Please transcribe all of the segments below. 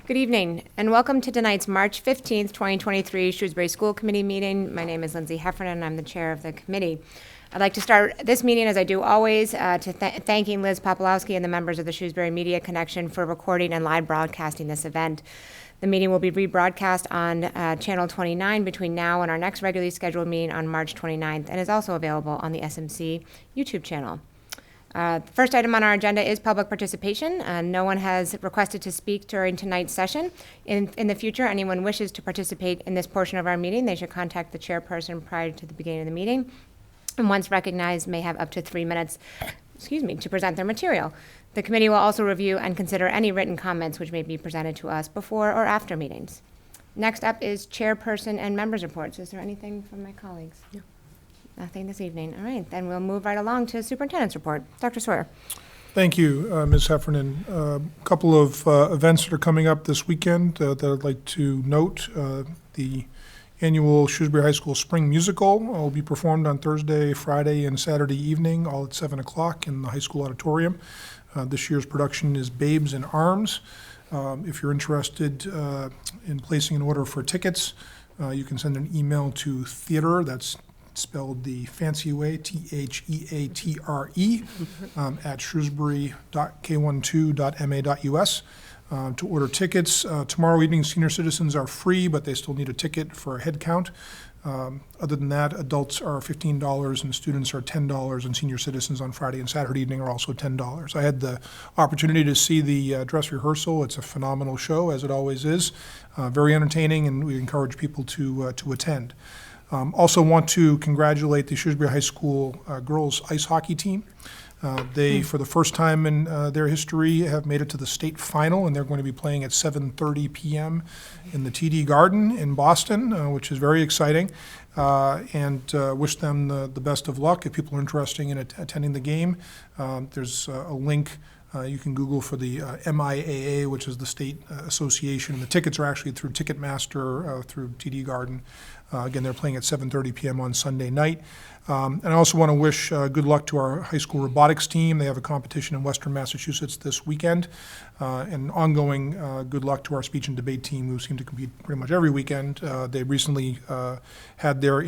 Good evening, and welcome to tonight's March 15th, 2023 Shrewsbury School Committee meeting. My name is Lindsay Heffernan, and I'm the chair of the committee. I'd like to start this meeting, as I do always, thanking Liz Popolowski and the members of the Shrewsbury Media Connection for recording and live broadcasting this event. The meeting will be rebroadcast on Channel 29 between now and our next regularly scheduled meeting on March 29th, and is also available on the SMC YouTube channel. The first item on our agenda is public participation. No one has requested to speak during tonight's session. In the future, anyone wishes to participate in this portion of our meeting, they should contact the chairperson prior to the beginning of the meeting. And once recognized, may have up to 3 minutes, to present their material. The committee will also review and consider any written comments which may be presented to us before or after meetings. Next up is chairperson and members' reports. Is there anything from my colleagues? No. Nothing this evening. All right, then we'll move right along to superintendent's report. Dr. Sawyer. Thank you, Ms. Heffernan. A couple of events that are coming up this weekend that I'd like to note. The annual Shrewsbury High School Spring Musical will be performed on Thursday, Friday, and Saturday evening, all at 7 o'clock in the high school auditorium. This year's production is Babes in Arms. If you're interested in placing an order for tickets, you can send an email to theater, that's spelled the fancy way, THEATRE, at shrewsbury.k12.ma.us. To order tickets. Tomorrow evening, senior citizens are free, but they still need a ticket for a head count. Other than that, adults are $15 and students are $10, and senior citizens on Friday and Saturday evening are also $10. I had the opportunity to see the dress rehearsal. It's a phenomenal show, as it always is. Very entertaining, and we encourage people to attend. Also want to congratulate the Shrewsbury High School girls ice hockey team. They, for the first time in their history, have made it to the state final, and they're going to be playing at 7:30 p.m. in the TD Garden in Boston, which is very exciting, and wish them the best of luck. If people are interested in attending the game, there's a link. You can Google for the MIAA, which is the state association. The tickets are actually through Ticketmaster through TD Garden. Again, they're playing at 7:30 p.m. on Sunday night. And I also want to wish good luck to our high school robotics team. They have a competition in Western Massachusetts this weekend. And ongoing good luck to our speech and debate team, who seem to compete pretty much every weekend. They recently hosted their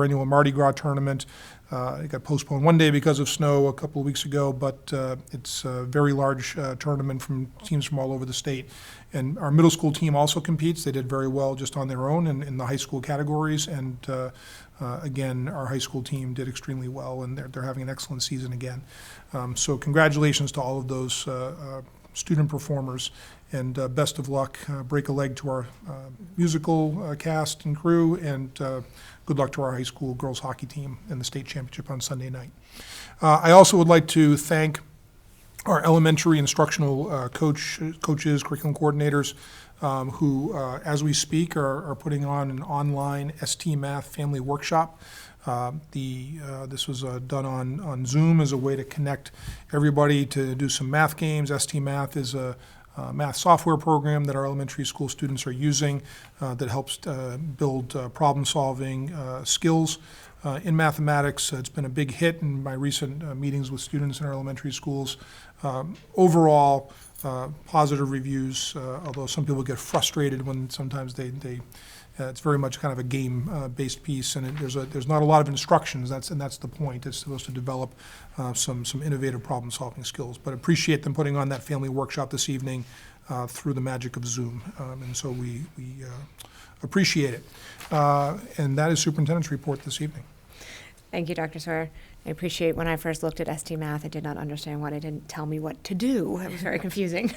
annual Mardi Gras tournament. It got postponed one day because of snow a couple of weeks ago, but it's a very large tournament from teams from all over the state. And our middle school team also competes. They did very well just on their own in the high school categories. And again, our high school team did extremely well, and they're having an excellent season again. So congratulations to all of those student performers, and best of luck. Break a leg to our musical cast and crew, and good luck to our high school girls hockey team in the state championship on Sunday night. I also would like to thank our elementary instructional coaches, curriculum coordinators, who, as we speak, are putting on an online ST Math family workshop. This was done on Zoom as a way to connect everybody to do some math games. ST Math is a math software program that our elementary school students are using that helps build problem-solving skills in mathematics. It's been a big hit in my recent meetings with students in our elementary schools. Overall, positive reviews, although some people get frustrated when sometimes it's very much kind of a game-based piece, and there's not a lot of instructions. That's the point. It's supposed to develop some innovative problem-solving skills. But appreciate them putting on that family workshop this evening through the magic of Zoom, and so we appreciate it. And that is Superintendent's report this evening. Thank you, Dr. Sawyer. I appreciate when I first looked at ST Math, I did not understand why they didn't tell me what to do. It was very confusing.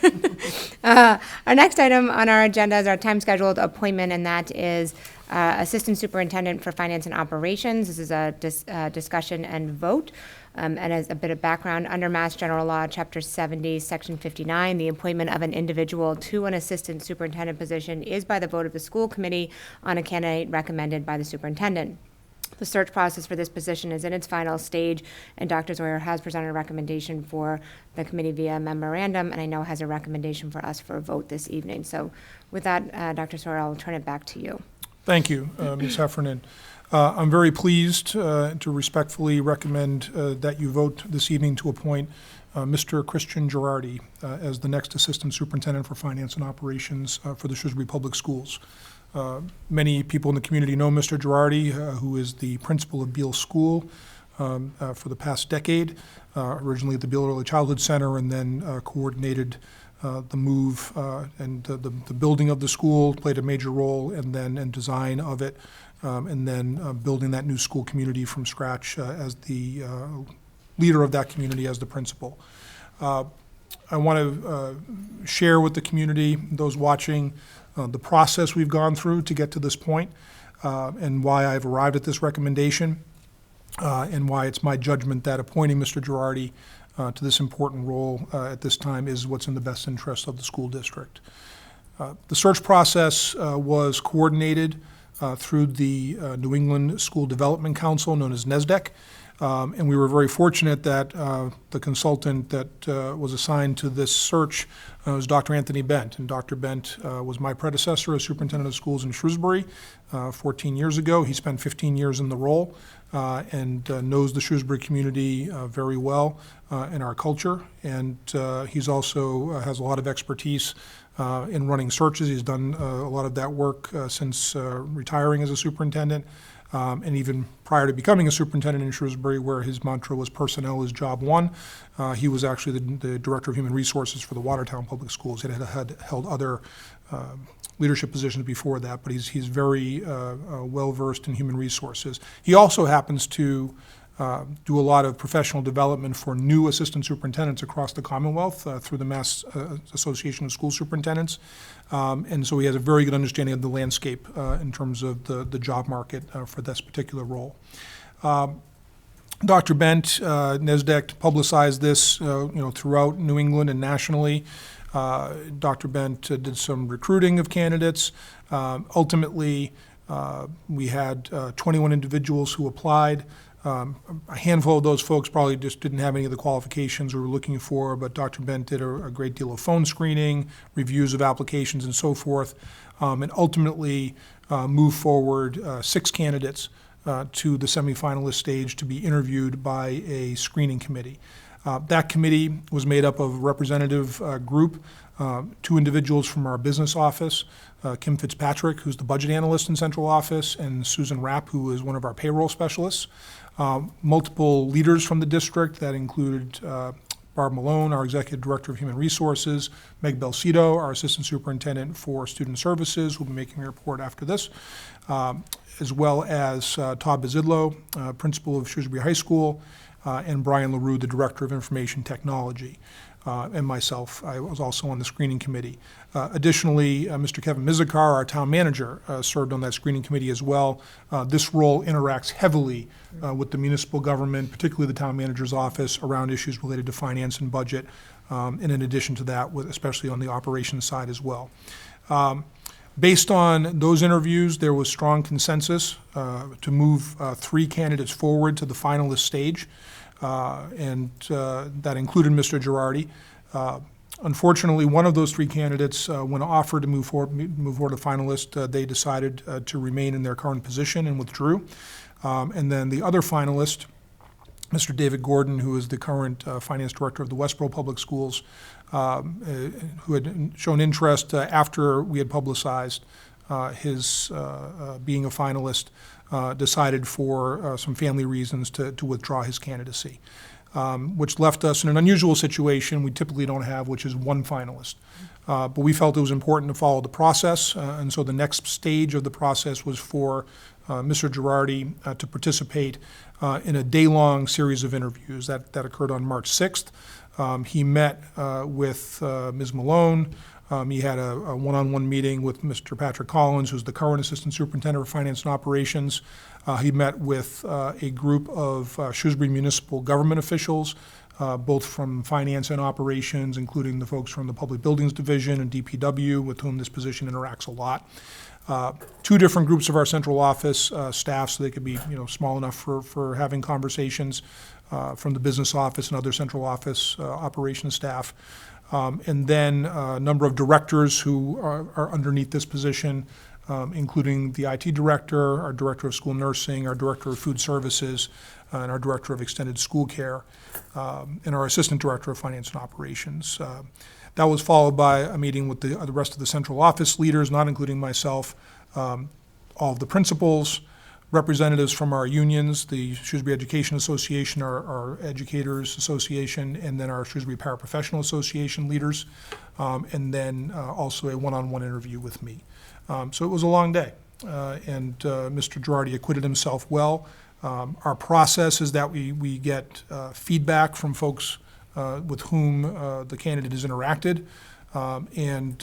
Our next item on our agenda is our time-scheduled appointment, and that is Assistant Superintendent for Finance and Operations. This is a discussion and vote. And as a bit of background, under Mass General Law, Chapter 70, Section 59, the appointment of an individual to an assistant superintendent position is by the vote of the school committee on a candidate recommended by the superintendent. The search process for this position is in its final stage, and Dr. Sawyer has presented a recommendation for the committee via memorandum, and I know has a recommendation for us for a vote this evening. So with that, Dr. Sawyer, I'll turn it back to you. Thank you, Ms. Heffernan. I'm very pleased to respectfully recommend that you vote this evening to appoint Mr. Christian Girardi as the next Assistant Superintendent for Finance and Operations for the Shrewsbury Public Schools. Many people in the community know Mr. Girardi, who is the principal of Beal School for the past decade, originally at the Beal Early Childhood Center, and then coordinated the move and the building of the school, played a major role, and then in design of it, and then building that new school community from scratch as the leader of that community as the principal. I want to share with the community, those watching, the process we've gone through to get to this point, and why I've arrived at this recommendation, and why it's my judgment that appointing Mr. Girardi to this important role at this time is what's in the best interest of the school district. The search process was coordinated through the New England School Development Council, known as NESDEC, and we were very fortunate that the consultant that was assigned to this search was Dr. Anthony Bent. And Dr. Bent was my predecessor as superintendent of schools in Shrewsbury 14 years ago. He spent 15 years in the role and knows the Shrewsbury community very well in our culture. And he's also has a lot of expertise in running searches. He's done a lot of that work since retiring as a superintendent. And even prior to becoming a superintendent in Shrewsbury, where his mantra was personnel is job one, he was actually the director of human resources for the Watertown Public Schools. He had held other leadership positions before that, but he's very well-versed in human resources. He also happens to do a lot of professional development for new assistant superintendents across the Commonwealth through the Mass Association of School Superintendents. And so he has a very good understanding of the landscape in terms of the job market for this particular role. Dr. Bent, NESDEC publicized this throughout New England and nationally. Dr. Bent did some recruiting of candidates. Ultimately, we had 21 individuals who applied. A handful of those folks probably just didn't have any of the qualifications we were looking for, but Dr. Bent did a great deal of phone screening, reviews of applications, and so forth, and ultimately moved forward 6 candidates to the semifinalist stage to be interviewed by a screening committee. That committee was made up of a representative group, 2 individuals from our business office, Kim Fitzpatrick, who's the budget analyst in central office, and Susan Rapp, who is one of our payroll specialists. Multiple leaders from the district that included Barb Malone, our executive director of human resources, Meg Belcito, our assistant superintendent for student services, who will be making a report after this, as well as Todd Bazidlo, principal of Shrewsbury High School, and Brian LaRue, the director of information technology. And myself. I was also on the screening committee. Additionally, Mr. Kevin Mizikar, our town manager, served on that screening committee as well. This role interacts heavily with the municipal government, particularly the town manager's office, around issues related to finance and budget, and in addition to that, especially on the operations side as well. Based on those interviews, there was strong consensus to move 3 candidates forward to the finalist stage. And that included Mr. Girardi. Unfortunately, one of those 3 candidates, when offered to move forward to finalist, they decided to remain in their current position and withdrew. And then the other finalist, Mr. David Gordon, who is the current finance director of the Westboro Public Schools, who had shown interest after we had publicized his being a finalist, decided for some family reasons to withdraw his candidacy, which left us in an unusual situation we typically don't have, which is 1 finalist. But we felt it was important to follow the process, and so the next stage of the process was for Mr. Girardi to participate in a day-long series of interviews that occurred on March 6th. He met with Ms. Malone. He had a one-on-one meeting with Mr. Patrick Collins, who's the current Assistant Superintendent of Finance and Operations. He met with a group of Shrewsbury municipal government officials, both from finance and operations, including the folks from the Public Buildings Division and DPW, with whom this position interacts a lot. 2 different groups of our central office staff, so they could be small enough for having conversations, from the business office and other central office operations staff. And then a number of directors who are underneath this position, including the IT director, our director of school nursing, our director of food services, and our director of extended school care, and our assistant director of finance and operations. That was followed by a meeting with the rest of the central office leaders, not including myself, all of the principals, representatives from our unions, the Shrewsbury Education Association, our Educators Association, and then our Shrewsbury Paraprofessional Association leaders, and then also a one-on-one interview with me. So it was a long day, and Mr. Girardi acquitted himself well. Our process is that we get feedback from folks with whom the candidate has interacted, and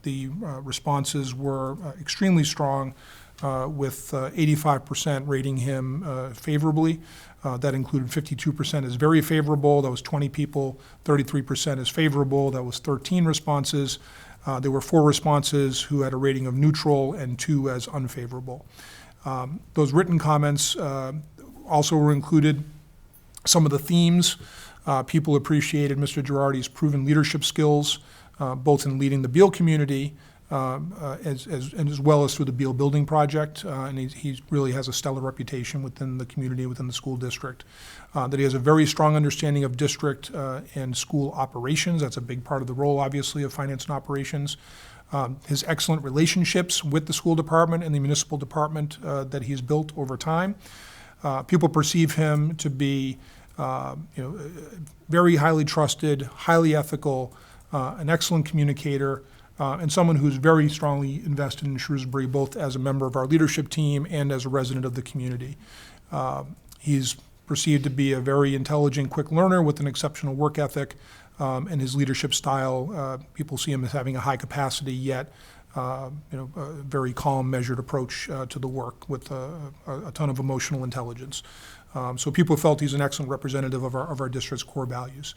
the responses were extremely strong, with 85% rating him favorably. That included 52% as very favorable. That was 20 people. 33% as favorable. That was 13 responses. There were 4 responses who had a rating of neutral and 2 as unfavorable. Those written comments also were included some of the themes. People appreciated Mr. Girardi's proven leadership skills, both in leading the Beal community as well as through the Beal Building Project, and he really has a stellar reputation within the community, within the school district. That he has a very strong understanding of district and school operations. That's a big part of the role, obviously, of finance and operations. His excellent relationships with the school department and the municipal department that he's built over time. People perceive him to be very highly trusted, highly ethical, an excellent communicator, and someone who's very strongly invested in Shrewsbury, both as a member of our leadership team and as a resident of the community. He's perceived to be a very intelligent, quick learner with an exceptional work ethic, and his leadership style, people see him as having a high capacity, yet a very calm, measured approach to the work with a ton of emotional intelligence. So people felt he's an excellent representative of our district's core values.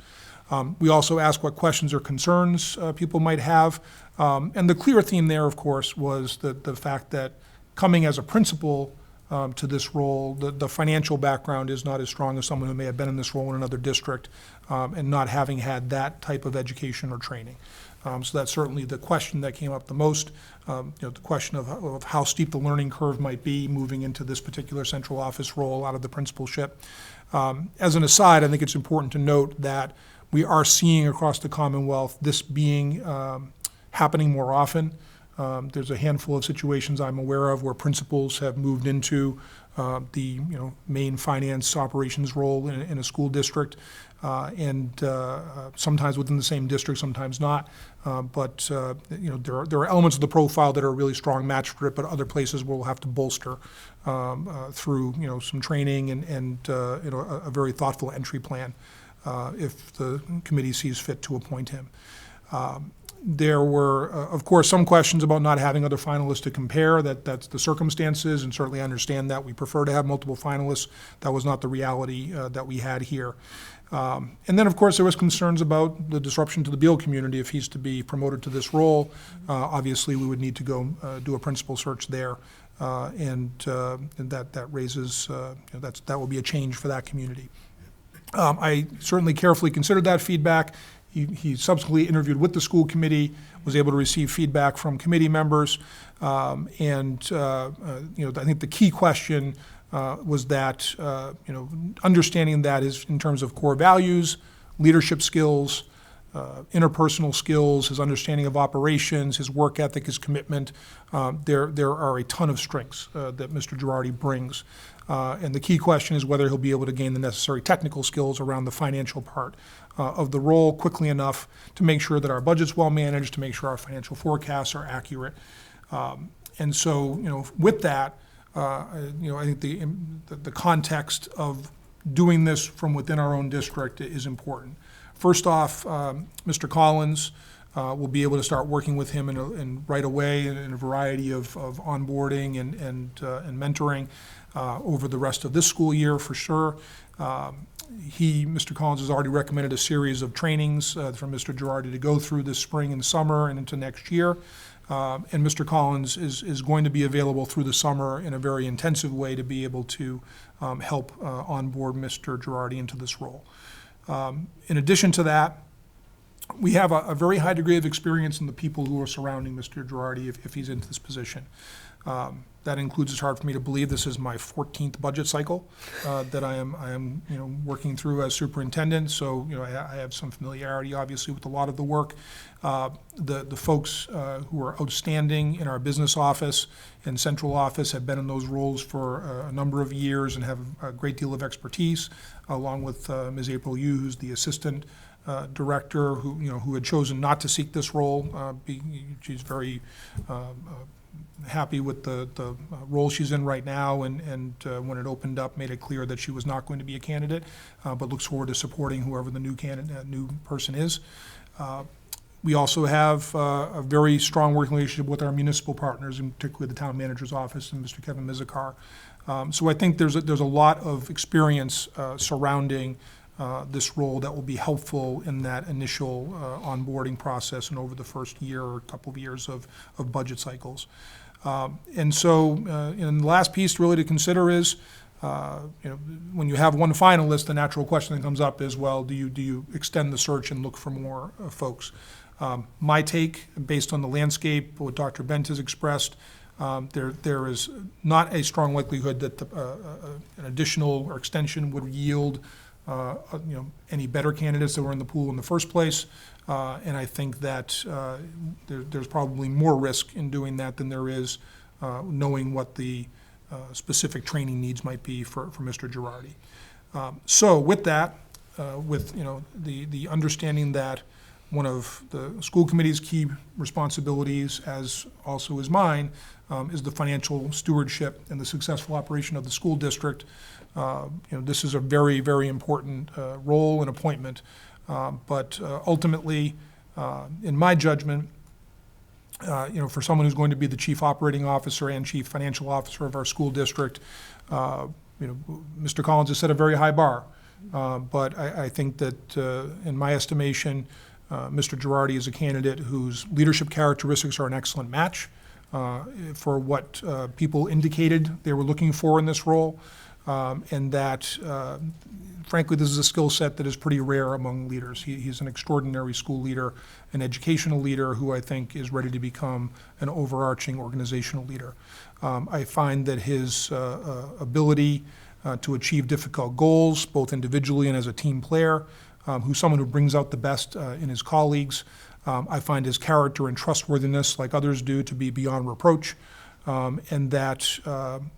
We also asked what questions or concerns people might have. And the clear theme there, of course, was the fact that coming as a principal to this role, the financial background is not as strong as someone who may have been in this role in another district and not having had that type of education or training. So that's certainly the question that came up the most, the question of how steep the learning curve might be moving into this particular central office role out of the principalship. As an aside, I think it's important to note that we are seeing across the Commonwealth this being happening more often. There's a handful of situations I'm aware of where principals have moved into the main finance operations role in a school district, and sometimes within the same district, sometimes not. But there are elements of the profile that are a really strong match for it, but other places we'll have to bolster through some training and a very thoughtful entry plan if the committee sees fit to appoint him. There were, of course, some questions about not having other finalists to compare. That's the circumstances, and certainly understand that. We prefer to have multiple finalists. That was not the reality that we had here. And then, of course, there was concerns about the disruption to the Beal community if he's to be promoted to this role. Obviously, we would need to go do a principal search there, and that raises that will be a change for that community. I certainly carefully considered that feedback. He subsequently interviewed with the school committee, was able to receive feedback from committee members, and I think the key question was that understanding that is in terms of core values, leadership skills, interpersonal skills, his understanding of operations, his work ethic, his commitment. There are a ton of strengths that Mr. Girardi brings. And the key question is whether he'll be able to gain the necessary technical skills around the financial part of the role quickly enough to make sure that our budget's well managed, to make sure our financial forecasts are accurate. And so, with that, I think the context of doing this from within our own district is important. First off, Mr. Collins will be able to start working with him in right away in a variety of onboarding and mentoring over the rest of this school year for sure. Mr. Collins has already recommended a series of trainings from Mr. Girardi to go through this spring and summer and into next year. And Mr. Collins is going to be available through the summer in a very intensive way to be able to help onboard Mr. Girardi into this role. In addition to that, We have a very high degree of experience in the people who are surrounding Mr. Girardi if he's into this position. That includes, it's hard for me to believe, this is my 14th budget cycle that I am working through as superintendent. So I have some familiarity, obviously, with a lot of the work. The folks who are outstanding in our business office and central office have been in those roles for a number of years and have a great deal of expertise, along with Ms. April Yu, who's the assistant director, who had chosen not to seek this role. She's very happy with the role she's in right now, and when it opened up, made it clear that she was not going to be a candidate, but looks forward to supporting whoever the new person is. We also have a very strong working relationship with our municipal partners, and particularly the town manager's office and Mr. Kevin Mizikar. So I think there's a lot of experience surrounding this role that will be helpful in that initial onboarding process and over the first year or couple of years of budget cycles. And so, and the last piece really to consider is, when you have one finalist, the natural question that comes up is, well, do you extend the search and look for more folks? My take, based on the landscape, what Dr. Bent has expressed, there is not a strong likelihood that an additional or extension would yield any better candidates that were in the pool in the first place. And I think that there's probably more risk in doing that than there is knowing what the specific training needs might be for Mr. Girardi. So with that, with the understanding that one of the school committee's key responsibilities, as also is mine, is the financial stewardship and the successful operation of the school district. This is a very, very important role and appointment. But ultimately, in my judgment, for someone who's going to be the chief operating officer and chief financial officer of our school district, Mr. Collins has set a very high bar. But I think that, in my estimation, Mr. Girardi is a candidate whose leadership characteristics are an excellent match for what people indicated they were looking for in this role. And that, frankly, this is a skill set that is pretty rare among leaders. He's an extraordinary school leader, an educational leader who I think is ready to become an overarching organizational leader. I find that his ability to achieve difficult goals, both individually and as a team player, who's someone who brings out the best in his colleagues. I find his character and trustworthiness, like others do, to be beyond reproach. And that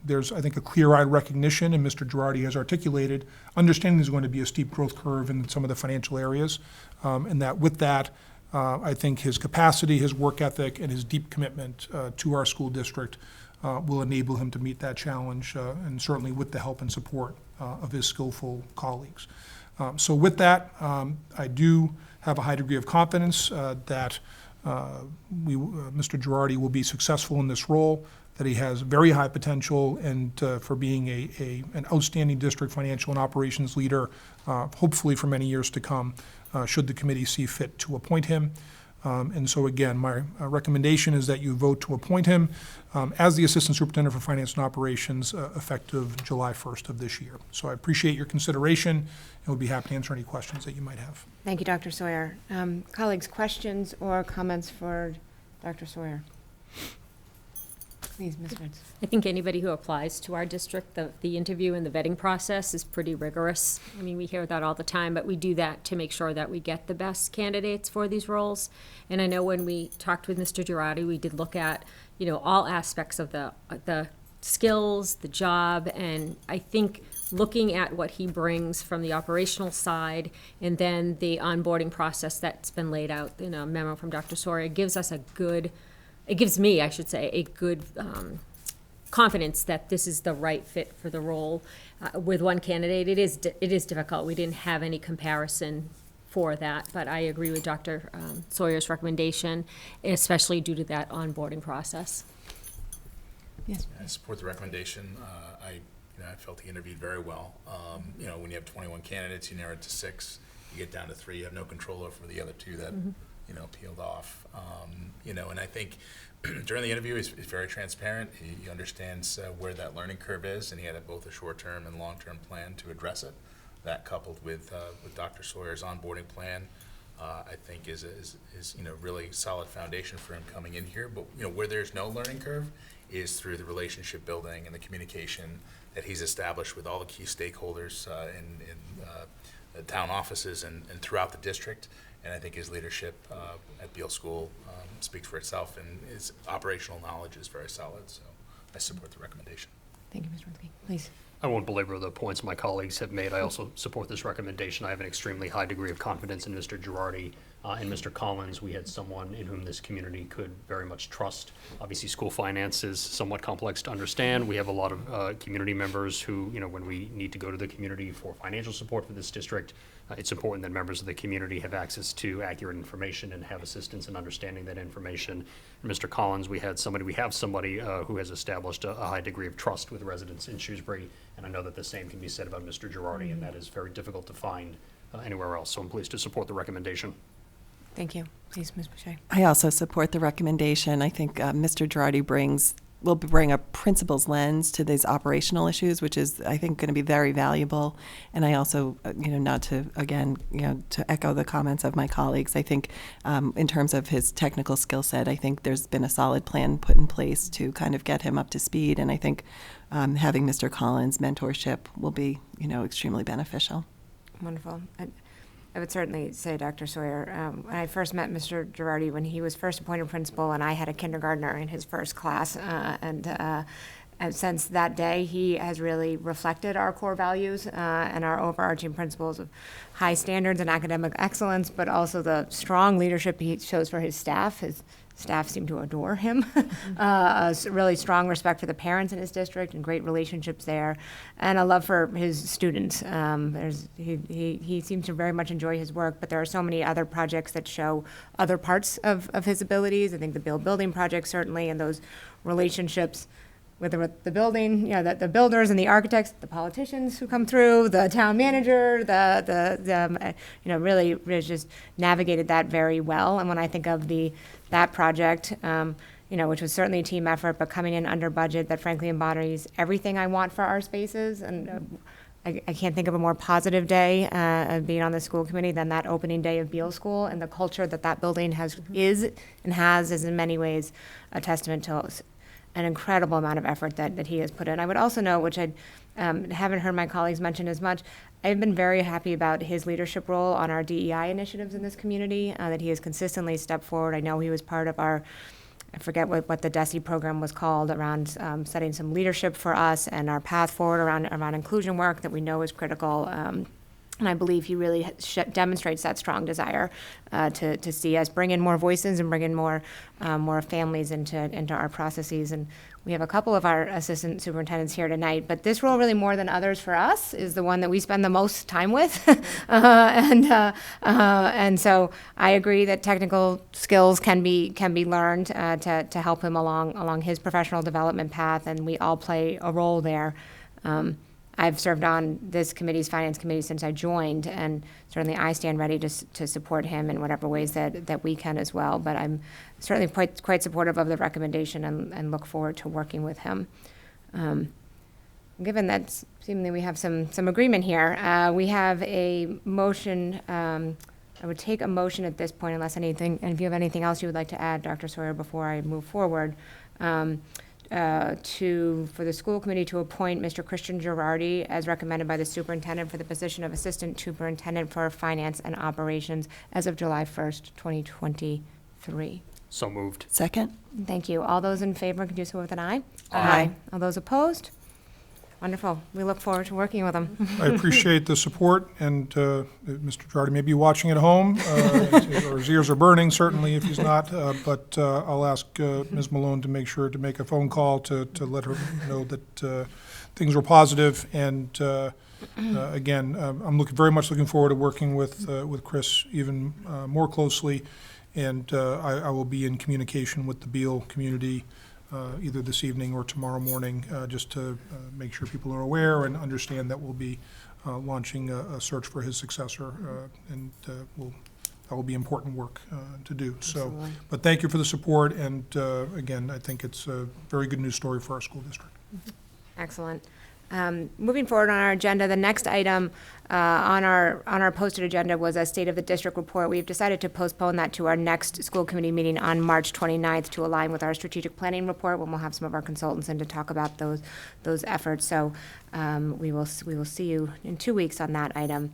there's, I think, a clear-eyed recognition, and Mr. Girardi has articulated, understanding there's going to be a steep growth curve in some of the financial areas, and that with that, I think his capacity, his work ethic, and his deep commitment to our school district will enable him to meet that challenge, and certainly with the help and support of his skillful colleagues. So with that, I do have a high degree of confidence that Mr. Girardi will be successful in this role, that he has very high potential, and for being an outstanding district financial and operations leader, hopefully for many years to come, should the committee see fit to appoint him. And so again, my recommendation is that you vote to appoint him as the Assistant Superintendent for Finance and Operations effective July 1st of this year. So I appreciate your consideration, and would be happy to answer any questions that you might have. Thank you, Dr. Sawyer. Colleagues, questions or comments for Dr. Sawyer? Please, Ms. Ritz. I think anybody who applies to our district, the interview and the vetting process is pretty rigorous. I mean, we hear that all the time, but we do that to make sure that we get the best candidates for these roles. And I know when we talked with Mr. Girardi, we did look at, all aspects of the skills, the job, and I think looking at what he brings from the operational side and then the onboarding process that's been laid out in a memo from Dr. Sawyer gives us it gives me, I should say, a good confidence that this is the right fit for the role. With one candidate, it is difficult. We didn't have any comparison for that, but I agree with Dr. Sawyer's recommendation, especially due to that onboarding process. Yes. I support the recommendation. I felt he interviewed very well. When you have 21 candidates, you narrow it to 6, you get down to 3, you have no control over the other 2 that peeled off. And I think during the interview, he's very transparent. He understands where that learning curve is, and he had both a short-term and long-term plan to address it. That coupled with Dr. Sawyer's onboarding plan, I think is really solid foundation for him coming in here. But where there's no learning curve is through the relationship building and the communication that he's established with all the key stakeholders in the town offices and throughout the district. And I think his leadership at Beal School speaks for itself, and his operational knowledge is very solid. So I support the recommendation. Thank you, Mr. Winsky. Please. I won't belabor the points my colleagues have made. I also support this recommendation. I have an extremely high degree of confidence in Mr. Girardi and Mr. Collins. We had someone in whom this community could very much trust. Obviously, school finance is somewhat complex to understand. We have a lot of community members who, when we need to go to the community for financial support for this district, it's important that members of the community have access to accurate information and have assistance in understanding that information. And Mr. Collins, we have somebody who has established a high degree of trust with residents in Shrewsbury, and I know that the same can be said about Mr. Girardi, and that is very difficult to find anywhere else. So I'm pleased to support the recommendation. Thank you. Please, Ms. Boucher. I also support the recommendation. I think Mr. Girardi will bring a principal's lens to these operational issues, which is, I think, going to be very valuable. And I also, not to, again, to echo the comments of my colleagues, I think in terms of his technical skill set, I think there's been a solid plan put in place to kind of get him up to speed. And I think having Mr. Collins' mentorship will be, extremely beneficial. Wonderful. I would certainly say, Dr. Sawyer, when I first met Mr. Girardi, when he was first appointed principal, and I had a kindergartner in his first class, and since that day, he has really reflected our core values and our overarching principles of high standards and academic excellence, but also the strong leadership he shows for his staff. His staff seem to adore him. A really strong respect for the parents in his district and great relationships there, and a love for his students. He seems to very much enjoy his work, but there are so many other projects that show other parts of his abilities. I think the building project certainly, and those relationships with the building, the builders and the architects, the politicians who come through, the town manager, really just navigated that very well. And when I think of that project, which was certainly a team effort, but coming in under budget, that frankly embodies everything I want for our spaces. And I can't think of a more positive day of being on the school committee than that opening day of Beal School, and the culture that building is in many ways a testament to an incredible amount of effort that he has put in. I would also note, which I haven't heard my colleagues mention as much, I've been very happy about his leadership role on our DEI initiatives in this community, that he has consistently stepped forward. I know he was part of I forget what the DESE program was called, around setting some leadership for us and our path forward around inclusion work that we know is critical. And I believe he really demonstrates that strong desire to see us bring in more voices and bring in more families into our processes. And we have a couple of our assistant superintendents here tonight, but this role, really more than others for us, is the one that we spend the most time with. And so I agree that technical skills can be learned to help him along his professional development path, and we all play a role there. I've served on this committee's finance committee since I joined, and certainly I stand ready to support him in whatever ways that we can as well. But I'm certainly quite supportive of the recommendation and look forward to working with him. Given that seemingly we have some agreement here, we have a motion. I would take a motion at this point, unless and if you have anything else you would like to add, Dr. Sawyer, before I move forward. For the school committee to appoint Mr. Christian Girardi as recommended by the superintendent for the position of assistant superintendent for finance and operations as of July 1st, 2023. So moved. Second? Thank you. All those in favor can do so with an aye. Aye. All those opposed? Wonderful. We look forward to working with him. I appreciate the support, and Mr. Girardi may be watching at home, or his ears are burning, certainly, if he's not, but I'll ask Ms. Malone to make sure to make a phone call to let her know that things were positive, and again, I'm very much looking forward to working with Chris even more closely, and I will be in communication with the Beal community either this evening or tomorrow morning, just to make sure people are aware and understand that we'll be launching a search for his successor, and that will be important work to do. Absolutely. So, but thank you for the support, and again, I think it's a very good news story for our school district. Excellent. Moving forward on our agenda, the next item on our posted agenda was a State of the District report. We've decided to postpone that to our next school committee meeting on March 29th to align with our strategic planning report, when we'll have some of our consultants in to talk about those efforts. So we will see you in 2 weeks on that item.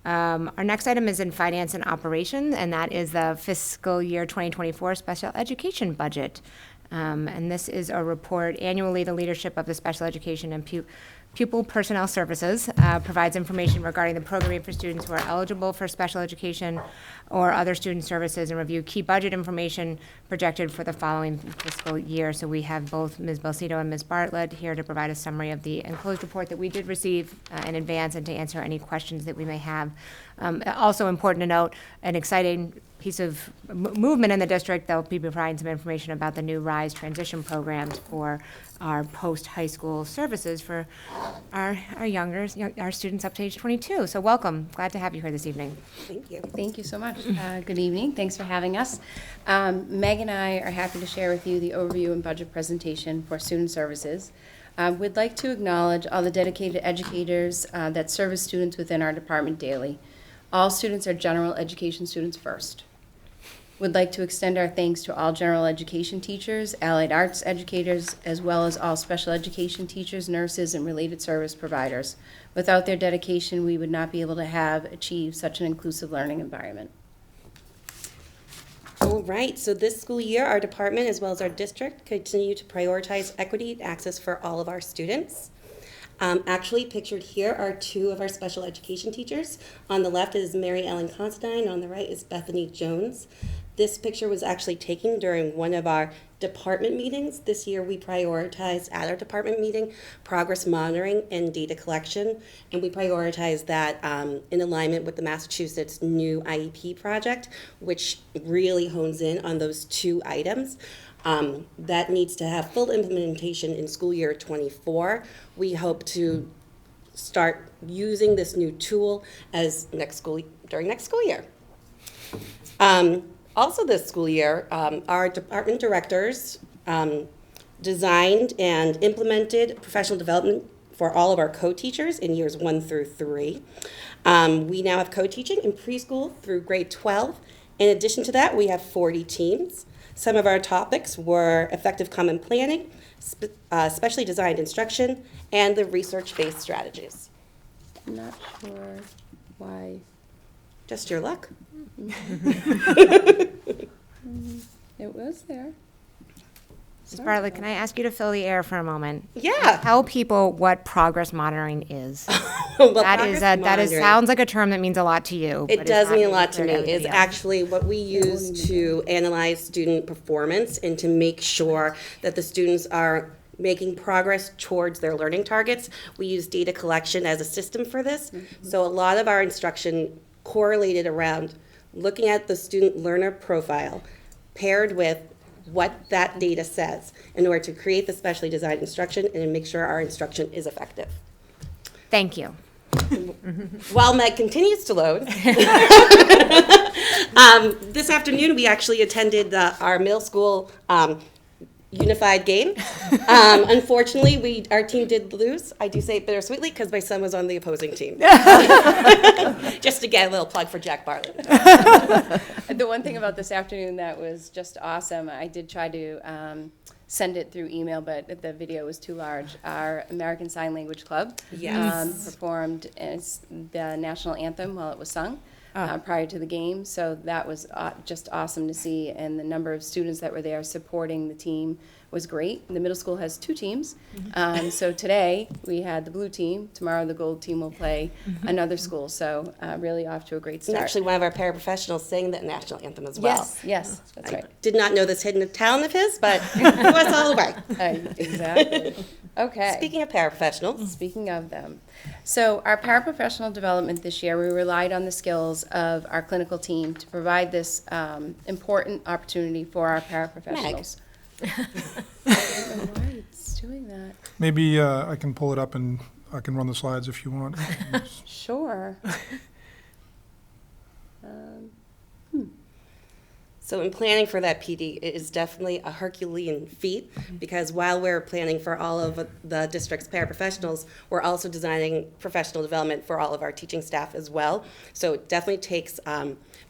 Our next item is in finance and operations, and that is the fiscal year 2024 special education budget. And this is a report annually. The leadership of the Special Education and Pupil Personnel Services provides information regarding the programming for students who are eligible for special education or other student services, and review key budget information projected for the following fiscal year. So we have both Ms. Balsito and Ms. Bartlett here to provide a summary of the enclosed report that we did receive in advance, and to answer any questions that we may have. Also important to note, an exciting piece of movement in the district. They'll be providing some information about the new RISE transition programs for our post-high school services for our our students up to age 22. So welcome. Glad to have you here this evening. Thank you. Thank you so much. Good evening. Thanks for having us. Meg and I are happy to share with you the overview and budget presentation for student services. We'd like to acknowledge all the dedicated educators that service students within our department daily. All students are general education students first. We'd like to extend our thanks to all general education teachers, allied arts educators, as well as all special education teachers, nurses, and related service providers. Without their dedication, we would not be able to have achieved such an inclusive learning environment. All right, so this school year, our department as well as our district continue to prioritize equity and access for all of our students. Actually pictured here are two of our special education teachers. On the left is Mary Ellen Constantine, on the right is Bethany Jones. This picture was actually taken during one of our department meetings. This year we prioritized at our department meeting progress monitoring and data collection, and we prioritized that in alignment with the Massachusetts new IEP project, which really hones in on those two items. That needs to have full implementation in school year 24. We hope to start using this new tool as during next school year. Also this school year, our department directors designed and implemented professional development for all of our co-teachers in years 1 through 3. We now have co-teaching in preschool through grade 12. In addition to that, we have 40 teams. Some of our topics were effective common planning, specially designed instruction, and the research-based strategies. I'm not sure why. Just your luck. It was there. Ms. Bartlett, can I ask you to fill the air for a moment? Yeah. Tell people what progress monitoring is. Well, That progress sounds like a term that means a lot to you. It but it's does not mean a really lot to clear me. everybody It's else. actually what we use to analyze student performance and to make sure that the students are making progress towards their learning targets. We use data collection as a system for this. So a lot of our instruction correlated around looking at the student learner profile paired with what that data says in order to create the specially designed instruction and make sure our instruction is effective. Thank you. While Meg continues to load, this afternoon we actually attended our middle school unified game. Unfortunately, our team did lose. I do say it bittersweetly because my son was on the opposing team. Just to get a little plug for Jack Bartlett. The one thing about this afternoon that was just awesome, I did try to send it through email, but the video was too large. Our American Sign Language Club Yes. performed as the national anthem while it was sung prior to the game. So that was just awesome to see, and the number of students that were there supporting the team was great. The middle school has 2 teams. So today we had the blue team. Tomorrow the gold team will play another school. So really off to a great And start. actually, one of our paraprofessionals sang the national anthem as well. Yes, that's I right. did not know this hidden talent of his, but it was all right. Exactly. Okay. Speaking of paraprofessionals, Speaking of them. So our paraprofessional development this year, we relied on the skills of our clinical team to provide this important opportunity for our paraprofessionals. I don't know why it's doing that. Maybe I can pull it up and I can run the slides if you want. Sure. So in planning for that PD, it is definitely a Herculean feat, because while we're planning for all of the district's paraprofessionals, we're also designing professional development for all of our teaching staff as well. So it definitely takes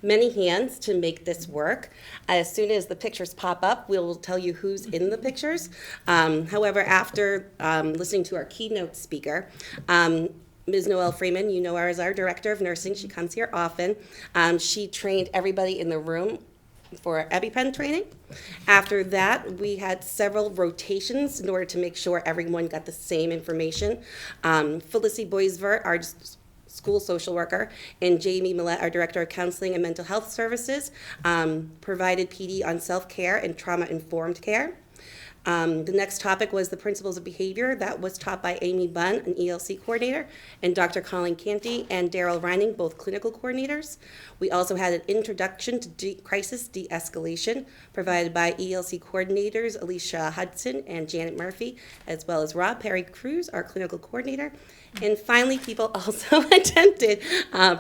many hands to make this work. As soon as the pictures pop up, we'll tell you who's in the pictures. However, after listening to our keynote speaker, Ms. Noelle Freeman, you know her as our Director of Nursing. She comes here often. She trained everybody in the room for EpiPen training. After that, we had several rotations in order to make sure everyone got the same information. Felicity Boisvert, our school social worker, and Jamie Millett, our Director of Counseling and Mental Health Services, provided PD on self-care and trauma-informed care. The next topic was the principles of behavior. That was taught by Amy Bunn, an ELC coordinator, and Dr. Colleen Canty and Daryl Reining, both clinical coordinators. We also had an introduction to crisis de-escalation provided by ELC coordinators Alicia Hudson and Janet Murphy, as well as Rob Perry Cruz, our clinical coordinator. And finally, people also attended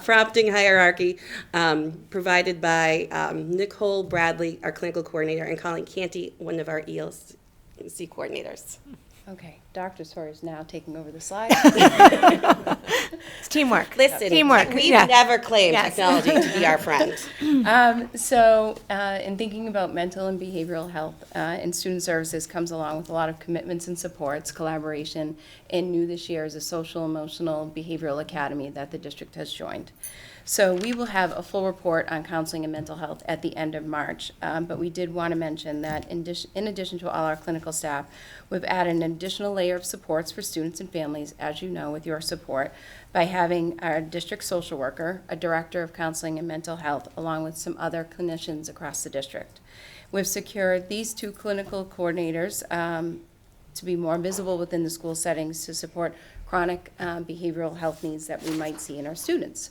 prompting hierarchy provided by Nicole Bradley, our clinical coordinator, and Colleen Canty, one of our ELC coordinators. Okay, Dr. Sawyer is now taking over the slide. It's teamwork. Listen, Teamwork. we've Yeah. never claimed Yes. technology to be our friend. In thinking about mental and behavioral health in student services comes along with a lot of commitments and supports, collaboration, and new this year is a social, emotional, behavioral academy that the district has joined. So we will have a full report on counseling and mental health at the end of March, but we did want to mention that in addition to all our clinical staff, we've added an additional layer of supports for students and families, as you know, with your support, by having our district social worker, a director of counseling and mental health, along with some other clinicians across the district. We've secured these two clinical coordinators to be more visible within the school settings to support chronic behavioral health needs that we might see in our students.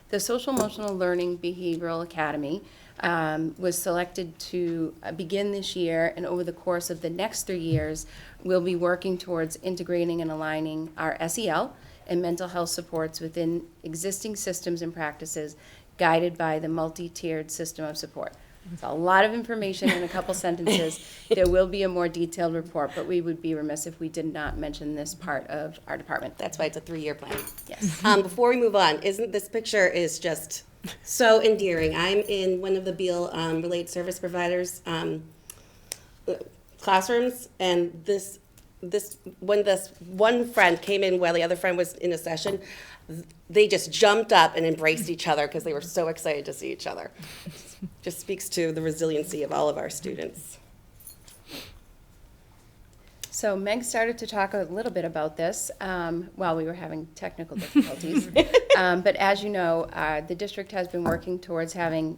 The Social Emotional Learning Behavioral Academy was selected to begin this year, and over the course of the next 3 years, we'll be working towards integrating and aligning our SEL and mental health supports within existing systems and practices guided by the multi-tiered system of support. It's a lot of information in a couple sentences. There will be a more detailed report, but we would be remiss if we did not mention this part of our department. That's why it's a 3-year plan. Yes. Before we move on, this picture is just so endearing. I'm in one of the Beal Related Service Providers classrooms, and when this one friend came in while the other friend was in a session, they just jumped up and embraced each other because they were so excited to see each other. Just speaks to the resiliency of all of our students. So Meg started to talk a little bit about this while we were having technical difficulties. But as you know, the district has been working towards having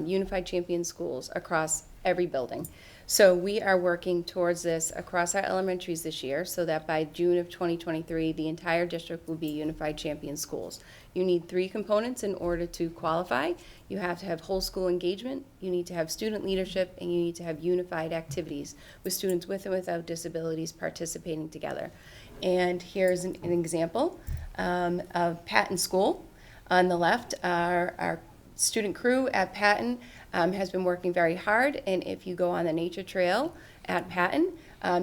unified champion schools across every building. So we are working towards this across our elementaries this year, so that by June of 2023, the entire district will be unified champion schools. You need 3 components in order to qualify. You have to have whole school engagement, you need to have student leadership, and you need to have unified activities with students with and without disabilities participating together. And here's an example of Patton School. On the left, our student crew at Patton has been working very hard, and if you go on the nature trail at Patton,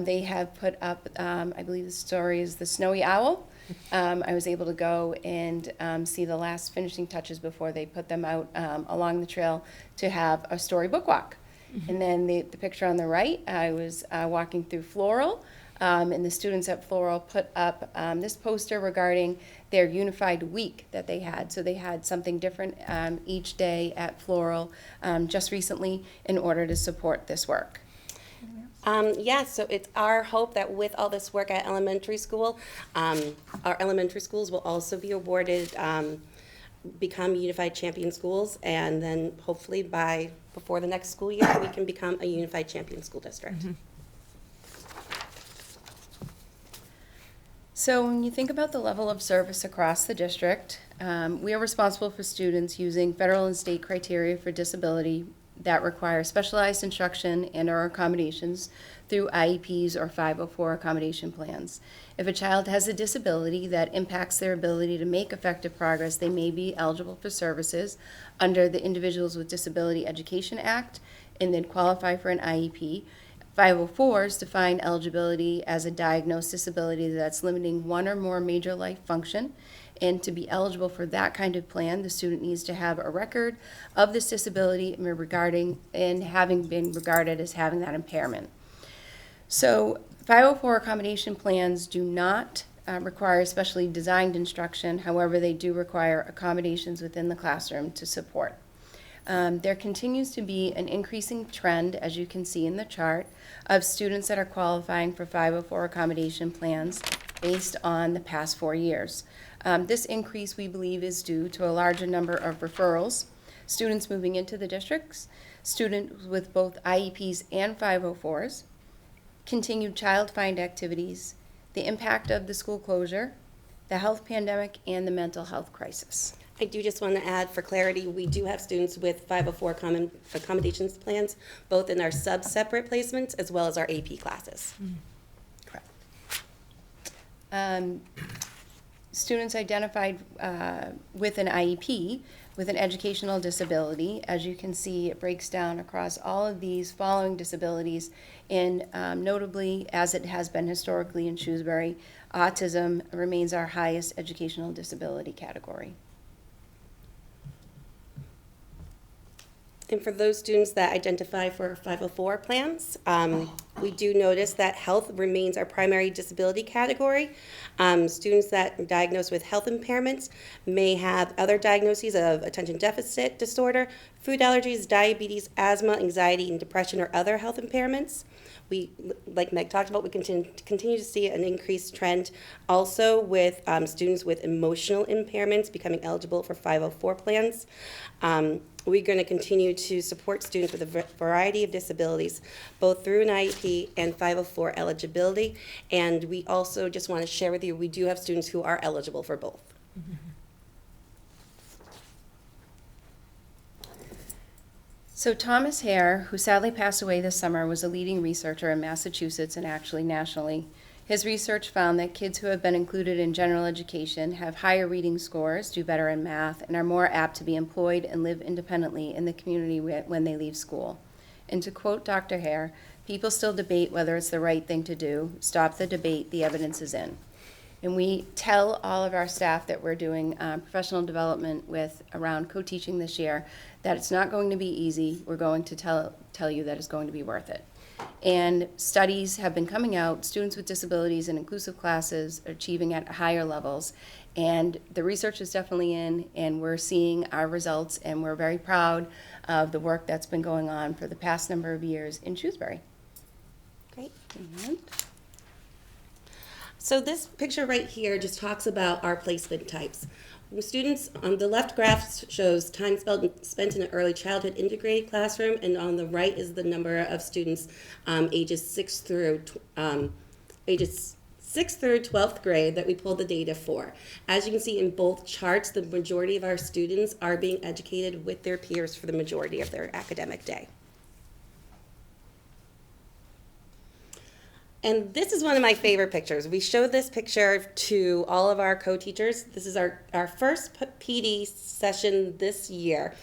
they have put up, I believe the story is the Snowy Owl. I was able to go and see the last finishing touches before they put them out along the trail to have a storybook walk. And then the picture on the right, I was walking through Floral, and the students at Floral put up this poster regarding their unified week that they had. So they had something different each day at Floral just recently in order to support this work. So it's our hope that with all this work at elementary school, our elementary schools will also be awarded, become unified champion schools, and then hopefully before the next school year, we can become a unified champion school district. Mm-hmm. So when you think about the level of service across the district, we are responsible for students using federal and state criteria for disability that require specialized instruction and/or accommodations through IEPs or 504 accommodation plans. If a child has a disability that impacts their ability to make effective progress, they may be eligible for services under the Individuals with Disability Education Act and then qualify for an IEP. 504s define eligibility as a diagnosed disability that's limiting one or more major life function. And to be eligible for that kind of plan, the student needs to have a record of this disability and having been regarded as having that impairment. So 504 accommodation plans do not require specially designed instruction. However, they do require accommodations within the classroom to support. There continues to be an increasing trend, as you can see in the chart, of students that are qualifying for 504 accommodation plans based on the past 4 years. This increase, we believe, is due to a larger number of referrals, students moving into the districts, students with both IEPs and 504s, continued child find activities, the impact of the school closure, the health pandemic, and the mental health crisis. I do just want to add, for clarity, we do have students with 504 accommodations plans, both in our sub-separate placements as well as our AP classes. Correct. Students identified with an IEP with an educational disability. As you can see, it breaks down across all of these following disabilities, and notably, as it has been historically in Shrewsbury, autism remains our highest educational disability category. And for those students that identify for 504 plans, we do notice that health remains our primary disability category. Students that are diagnosed with health impairments may have other diagnoses of attention deficit disorder, food allergies, diabetes, asthma, anxiety, and depression, or other health impairments. We, like Meg talked about, we continue to see an increased trend also with students with emotional impairments becoming eligible for 504 plans. We're going to continue to support students with a variety of disabilities, both through an IEP and 504 eligibility. And we also just want to share with you, we do have students who are eligible for both. So Thomas Hare, who sadly passed away this summer, was a leading researcher in Massachusetts and actually nationally. His research found that kids who have been included in general education have higher reading scores, do better in math, and are more apt to be employed and live independently in the community when they leave school. And to quote Dr. Hare, "People still debate whether it's the right thing to do. Stop the debate, the evidence is in." And we tell all of our staff that we're doing professional development with around co-teaching this year that it's not going to be easy. We're going to tell you that it's going to be worth it. And studies have been coming out, students with disabilities in inclusive classes are achieving at higher levels. And the research is definitely in, and we're seeing our results, and we're very proud of the work that's been going on for the past number of years in Shrewsbury. Great. And So this picture right here just talks about our placement types. With students, on the left graph shows time spent in an early childhood integrated classroom, and on the right is the number of students ages 6 through 12th grade that we pulled the data for. As you can see in both charts, the majority of our students are being educated with their peers for the majority of their academic day. And this is one of my favorite pictures. We showed this picture to all of our co-teachers. This is our first PD session this year.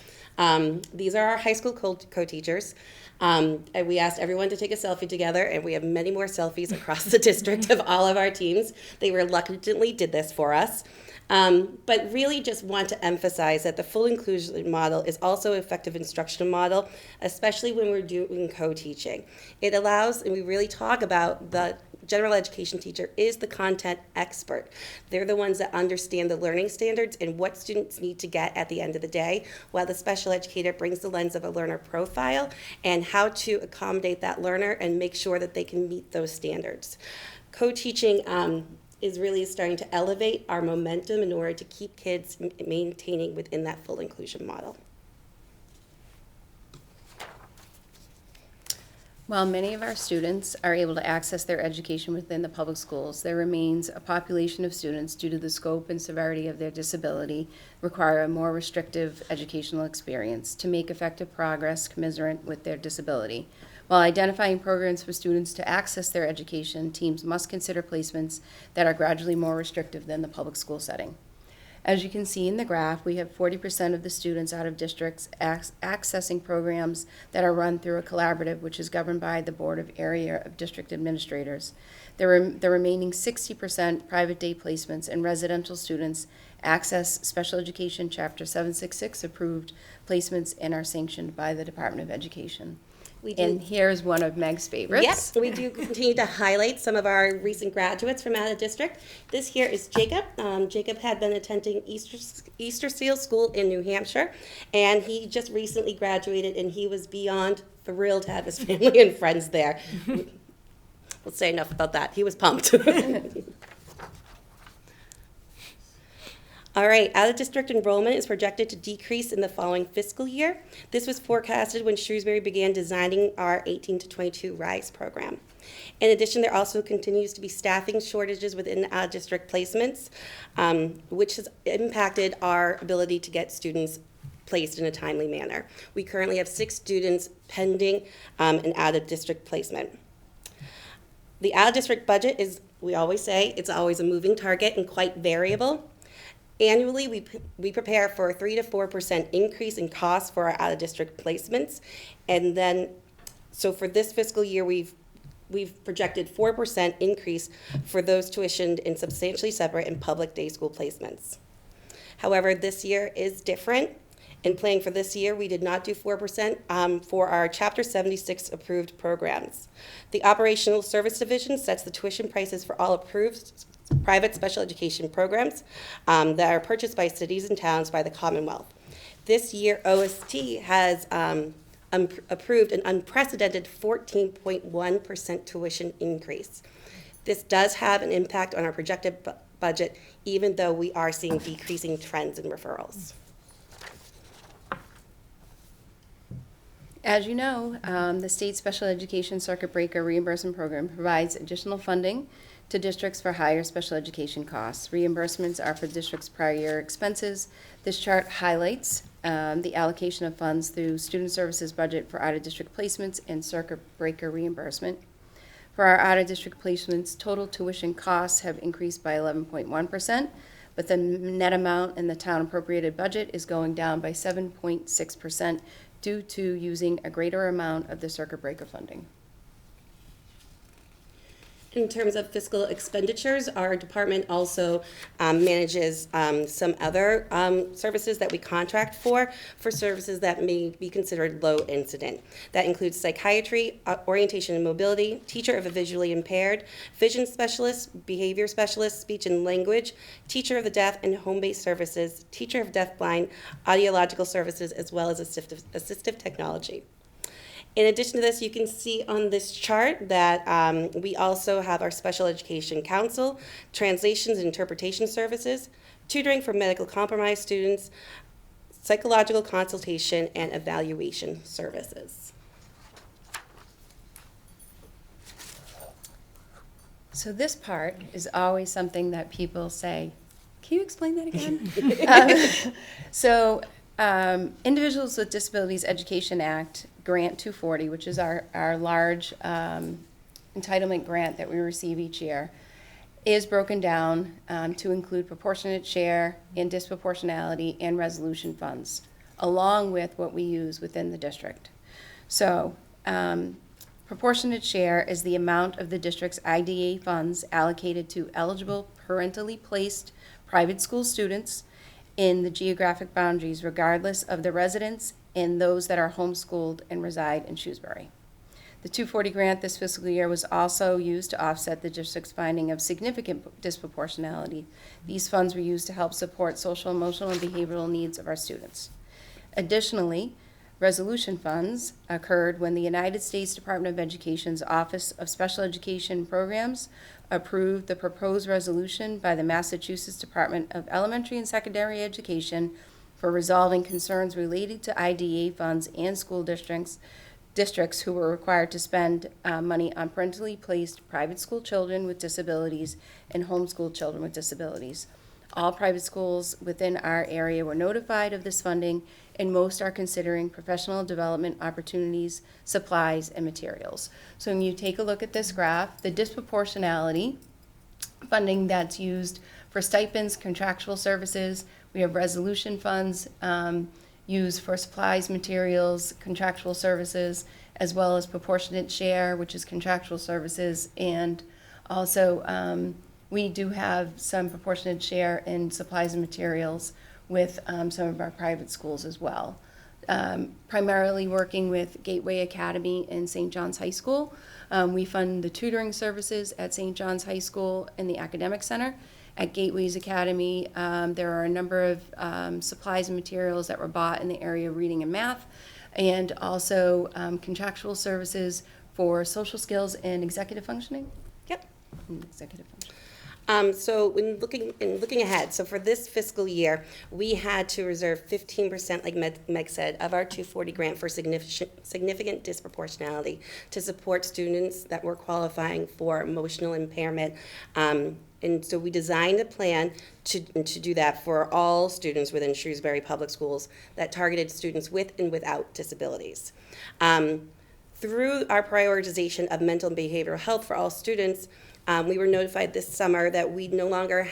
These are our high school co-teachers. And we asked everyone to take a selfie together, and we have many more selfies across the district of all of our teams. They reluctantly did this for us. But really just want to emphasize that the full inclusion model is also an effective instructional model, especially when we're doing co-teaching. It allows, and we really talk about the general education teacher is the content expert. They're the ones that understand the learning standards and what students need to get at the end of the day, while the special educator brings the lens of a learner profile and how to accommodate that learner and make sure that they can meet those standards. Co-teaching is really starting to elevate our momentum in order to keep kids maintaining within that full inclusion model. While many of our students are able to access their education within the public schools, there remains a population of students, due to the scope and severity of their disability, require a more restrictive educational experience to make effective progress commensurate with their disability. While identifying programs for students to access their education, teams must consider placements that are gradually more restrictive than the public school setting. As you can see in the graph, we have 40% of the students out of districts accessing programs that are run through a collaborative, which is governed by the Board of Area of District Administrators. The remaining 60% private day placements and residential students access special education Chapter 766 approved placements and are sanctioned by the Department of Education. And here's one of Meg's favorites. Yes, we do continue to highlight some of our recent graduates from out of district. This here is Jacob. Jacob had been attending Easter Seal School in New Hampshire, and he just recently graduated, and he was beyond thrilled to have his family and friends there. We'll say enough about that. He was pumped. All right, out-of-district enrollment is projected to decrease in the following fiscal year. This was forecasted when Shrewsbury began designing our 18 to 22 RISE program. In addition, there also continues to be staffing shortages within out-of-district placements, which has impacted our ability to get students placed in a timely manner. We currently have 6 students pending an out-of-district placement. The out-of-district budget is, we always say, it's always a moving target and quite variable. Annually, we prepare for a 3 to 4% increase in costs for our out-of-district placements. And then, so for this fiscal year, we've projected 4% increase for those tuitioned in substantially separate and public day school placements. However, this year is different. In planning for this year, we did not do 4% for our Chapter 76 approved programs. The Operational Service Division sets the tuition prices for all approved private special education programs that are purchased by cities and towns by the Commonwealth. This year, OST has approved an unprecedented 14.1% tuition increase. This does have an impact on our projected budget, even though we are seeing decreasing trends in referrals. As you know, the State Special Education Circuit Breaker Reimbursement Program provides additional funding to districts for higher special education costs. Reimbursements are for districts' prior year expenses. This chart highlights the allocation of funds through Student Services budget for out-of-district placements and circuit breaker reimbursement. For our out-of-district placements, total tuition costs have increased by 11.1%, but the net amount in the town appropriated budget is going down by 7.6% due to using a greater amount of the circuit breaker funding. In terms of fiscal expenditures, our department also manages some other services that we contract for services that may be considered low incident. That includes psychiatry, orientation and mobility, teacher of a visually impaired, vision specialist, behavior specialist, speech and language, teacher of the deaf and home-based services, teacher of deaf-blind, audiological services, as well as assistive technology. In addition to this, you can see on this chart that we also have our Special Education Council, translations and interpretation services, tutoring for medical compromised students, psychological consultation, and evaluation services. So this part is always something that people say, can you explain that again? Individuals with Disabilities Education Act Grant 240, which is our large entitlement grant that we receive each year, is broken down to include proportionate share and disproportionality and resolution funds, along with what we use within the district. So proportionate share is the amount of the district's IDA funds allocated to eligible parentally placed private school students in the geographic boundaries regardless of the residence and those that are homeschooled and reside in Shrewsbury. The 240 grant this fiscal year was also used to offset the district's finding of significant disproportionality. These funds were used to help support social, emotional, and behavioral needs of our students. Additionally, resolution funds occurred when the United States Department of Education's Office of Special Education Programs approved the proposed resolution by the Massachusetts Department of Elementary and Secondary Education for resolving concerns related to IDA funds and school districts who were required to spend money on parentally placed private school children with disabilities and homeschooled children with disabilities. All private schools within our area were notified of this funding, and most are considering professional development opportunities, supplies, and materials. So when you take a look at this graph, the disproportionality funding that's used for stipends, contractual services. We have resolution funds used for supplies, materials, contractual services, as well as proportionate share, which is contractual services. And also, we do have some proportionate share in supplies and materials with some of our private schools as well. Primarily working with Gateway Academy and St. John's High School. We fund the tutoring services at St. John's High School and the Academic Center. At Gateways Academy, there are a number of supplies and materials that were bought in the area of reading and math, and also contractual services for social skills and executive functioning. Yep. Executive function. So when looking ahead, so for this fiscal year, we had to reserve 15%, like Meg said, of our 240 grant for significant disproportionality to support students that were qualifying for emotional impairment. And so we designed a plan to do that for all students within Shrewsbury Public Schools that targeted students with and without disabilities. Through our prioritization of mental and behavioral health for all students, we were notified this summer that we no longer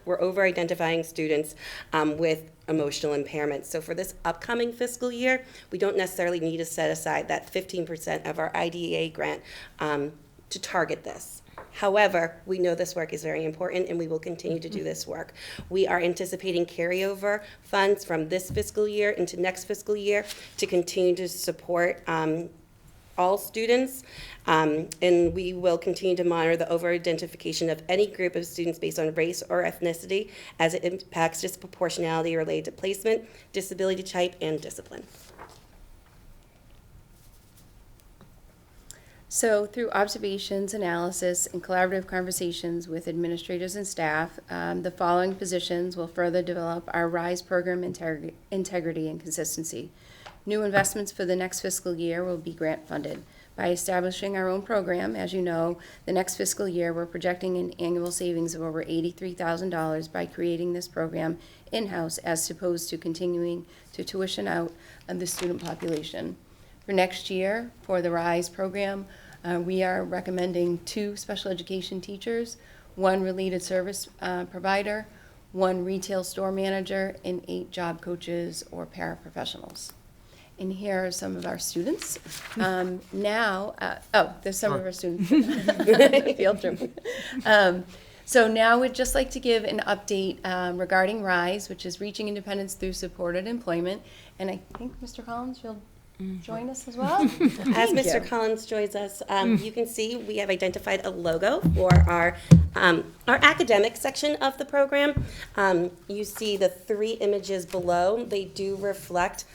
were over-identifying students with emotional impairment. So for this upcoming fiscal year, we don't necessarily need to set aside that 15% of our IDEA grant to target this. However, we know this work is very important, and we will continue to do this work. We are anticipating carryover funds from this fiscal year into next fiscal year to continue to support all students, and we will continue to monitor the over-identification of any group of students based on race or ethnicity as it impacts disproportionality related to placement, disability type, and discipline. So through observations, analysis, and collaborative conversations with administrators and staff, the following positions will further develop our RISE program integrity and consistency. New investments for the next fiscal year will be grant funded. By establishing our own program, as you know, the next fiscal year, we're projecting an annual savings of over $83,000 by creating this program in-house as opposed to continuing to tuition out of the student population. For next year, for the RISE program, we are recommending 2 special education teachers, 1 related service provider, 1 retail store manager, and 8 job coaches or paraprofessionals. And here are some of our students. There's some of our students. Field trip. So now we'd just like to give an update regarding RISE, which is Reaching Independence Through Supported Employment. And I think, Mr. Collins, you'll join us as well. As Mr. Collins joins us, you can see we have identified a logo for our academic section of the program. You see the 3 images below. They do reflect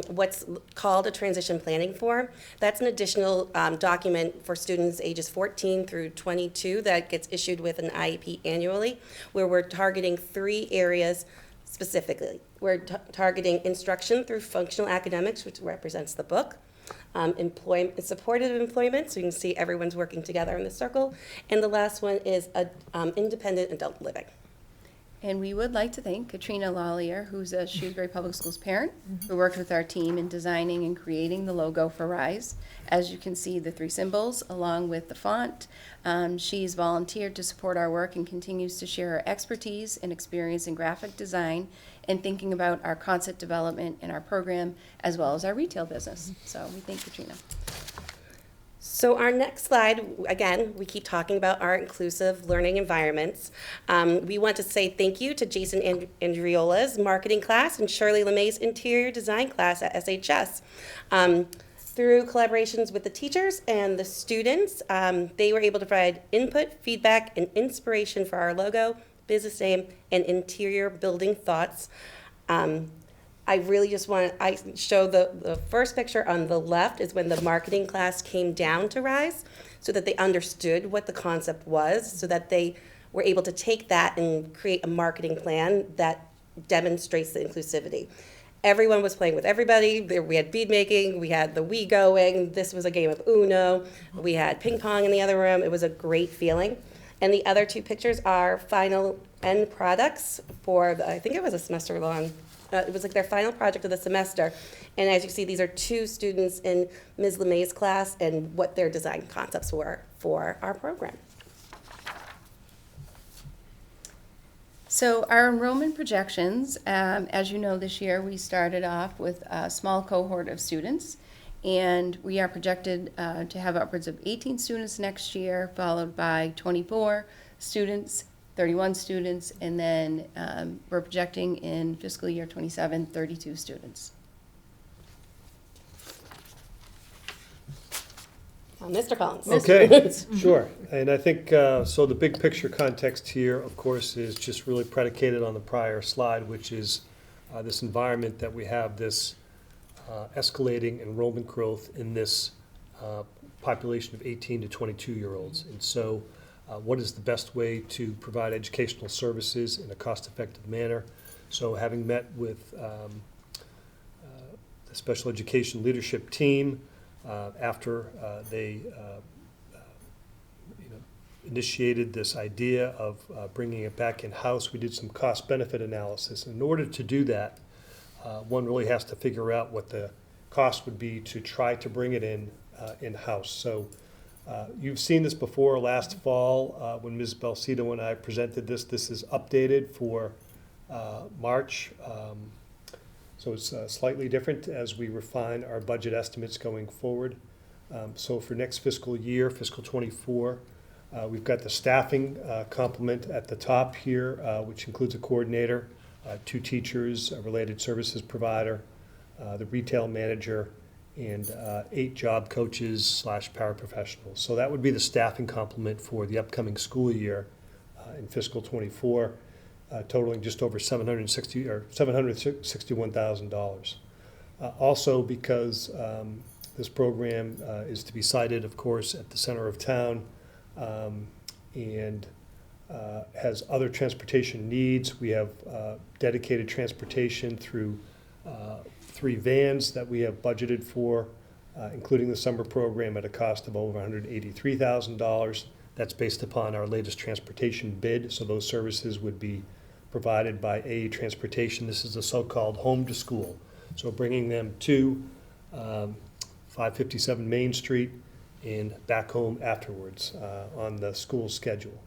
what's called a transition planning form. That's an additional document for students ages 14 through 22 that gets issued with an IEP annually, where we're targeting 3 areas specifically. We're targeting instruction through functional academics, which represents the book, supportive employment, so you can see everyone's working together in the circle, and the last one is independent adult living. And we would like to thank Katrina Lawlier, who's a Shrewsbury Public Schools parent, who worked with our team in designing and creating the logo for RISE. As you can see, the 3 symbols along with the font. She's volunteered to support our work and continues to share her expertise and experience in graphic design and thinking about our concept development in our program as well as our retail business. So we thank Katrina. So our next slide, again, we keep talking about our inclusive learning environments. We want to say thank you to Jason Andriola's marketing class and Shirley LeMay's interior design class at SHS. Through collaborations with the teachers and the students, they were able to provide input, feedback, and inspiration for our logo, business name, and interior building thoughts. I really just I show the first picture on the left is when the marketing class came down to RISE so that they understood what the concept was, so that they were able to take that and create a marketing plan that demonstrates the inclusivity. Everyone was playing with everybody. We had bead making, we had the Wii going, this was a game of Uno, we had ping pong in the other room. It was a great feeling. And the other 2 pictures are final end products for, I think it was a semester-long it was like their final project of the semester. And as you see, these are 2 students in Ms. LeMay's class and what their design concepts were for our program. So our enrollment projections, as you know, this year we started off with a small cohort of students, and we are projected to have upwards of 18 students next year, followed by 24 students, 31 students, and then we're projecting in fiscal year 27, 32 students. Mr. Collins. Okay, sure. And I think, so the big picture context here, of course, is just really predicated on the prior slide, which is this environment that we have, this escalating enrollment growth in this population of 18 to 22-year-olds. And so what is the best way to provide educational services in a cost-effective manner? So having met with the special education leadership team, after they initiated this idea of bringing it back in-house, we did some cost-benefit analysis. In order to do that, one really has to figure out what the cost would be to try to bring it in-house. So you've seen this before last fall when Ms. Belcito and I presented this. This is updated for March. So it's slightly different as we refine our budget estimates going forward. So for next fiscal year, fiscal '24, we've got the staffing complement at the top here, which includes a coordinator, 2 teachers, a related services provider, the retail manager, and 8 job coaches / paraprofessionals. So that would be the staffing complement for the upcoming school year in fiscal '24. Totaling just over $761,000. Also, because this program is to be sited, of course, at the center of town and has other transportation needs. We have dedicated transportation through 3 vans that we have budgeted for, including the summer program at a cost of over $183,000. That's based upon our latest transportation bid, so those services would be provided by AE Transportation. This is the so-called home to school. So bringing them to 557 Main Street and back home afterwards on the school schedule.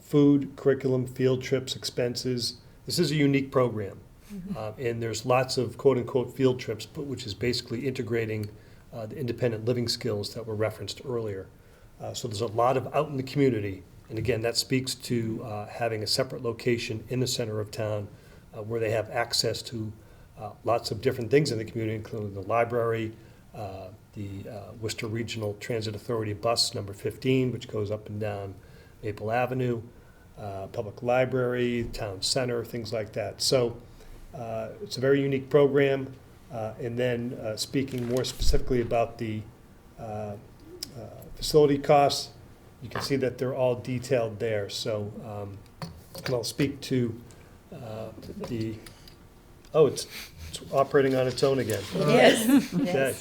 Food, curriculum, field trips, expenses. This is a unique program. And there's lots of quote-unquote field trips, but which is basically integrating the independent living skills that were referenced earlier. So there's a lot of out in the community. And again, that speaks to having a separate location in the center of town where they have access to lots of different things in the community, including the library, the Worcester Regional Transit Authority bus number 15, which goes up and down Maple Avenue, public library, town center, things like that. So it's a very unique program. And then speaking more specifically about the facility costs, you can see that they're all detailed there. So I'll speak to it's operating on its own again. Yes. Okay.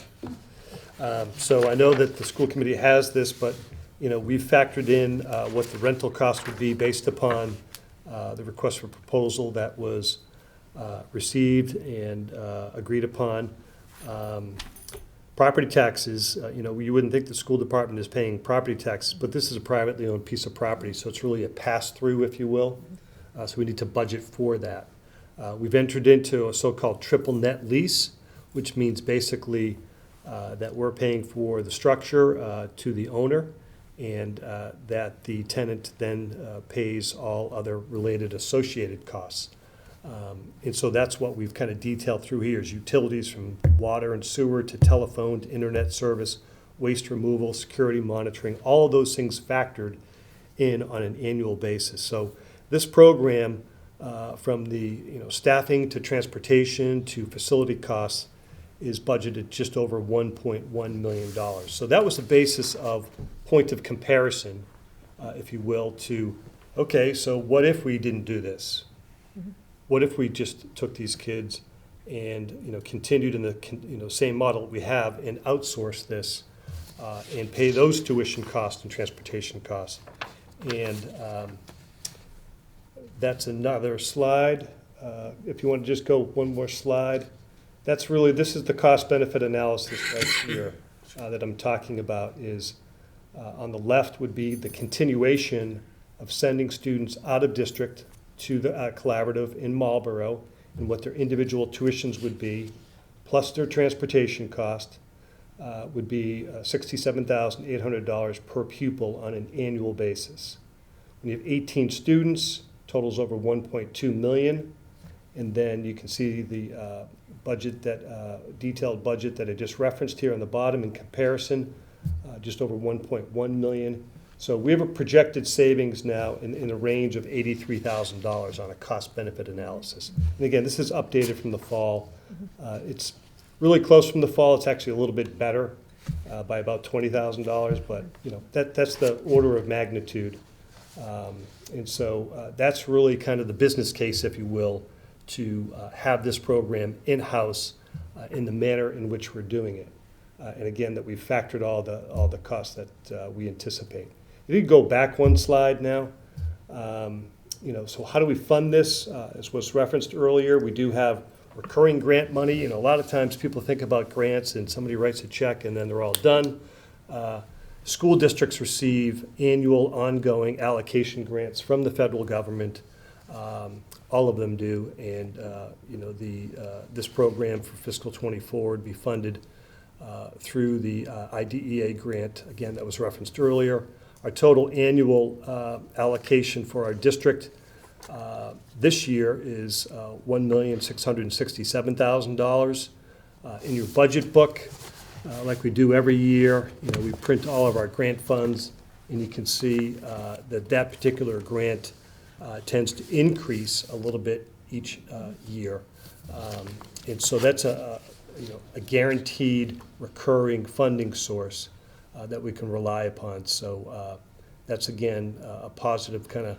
So I know that the school committee has this, but we've factored in what the rental cost would be based upon the request for proposal that was received and agreed upon. Property taxes, you wouldn't think the school department is paying property taxes, but this is a privately owned piece of property, so it's really a pass-through, if you will. So we need to budget for that. We've entered into a so-called triple net lease, which means basically that we're paying for the structure to the owner, and that the tenant then pays all other related associated costs. And so that's what we've kind of detailed through here is utilities from water and sewer to telephone to internet service, waste removal, security monitoring, all of those things factored in on an annual basis. So this program, from the staffing to transportation to facility costs, is budgeted just over $1.1 million. So that was the basis of point of comparison, if you will, to, okay, so what if we didn't do this? What if we just took these kids and continued in the same model we have and outsourced this and pay those tuition costs and transportation costs? And that's another slide. if you want to just go one more slide, that's really, this is the cost-benefit analysis right here that I'm talking about is, on the left would be the continuation of sending students out of district to the collaborative in Marlboro and what their individual tuitions would be, plus their transportation cost, would be $67,800 per pupil on an annual basis. When you have 18 students, totals over 1.2 million, and then you can see the budget that detailed budget that I just referenced here on the bottom in comparison, just over 1.1 million. So we have a projected savings now in the range of $83,000 on a cost-benefit analysis. And again, this is updated from the fall. It's really close from the fall. It's actually a little bit better by about $20,000, but you know that's the order of magnitude. And so that's really kind of the business case, if you will, to have this program in-house in the manner in which we're doing it. And again, that we've factored all the costs that we anticipate. If you could go back one slide now. You know, so how do we fund this? As was referenced earlier, we do have recurring grant money. You know, a lot of times people think about grants and somebody writes a check and then they're all done. School districts receive annual ongoing allocation grants from the federal government. All of them do, and you know, this program for fiscal '24 would be funded through the IDEA grant, again, that was referenced earlier. Our total annual allocation for our district this year is $1,667,000. In your budget book, like we do every year, you know, we print all of our grant funds, and you can see that particular grant tends to increase a little bit each year. And so that's a guaranteed recurring funding source that we can rely upon. So that's, again, a positive kind of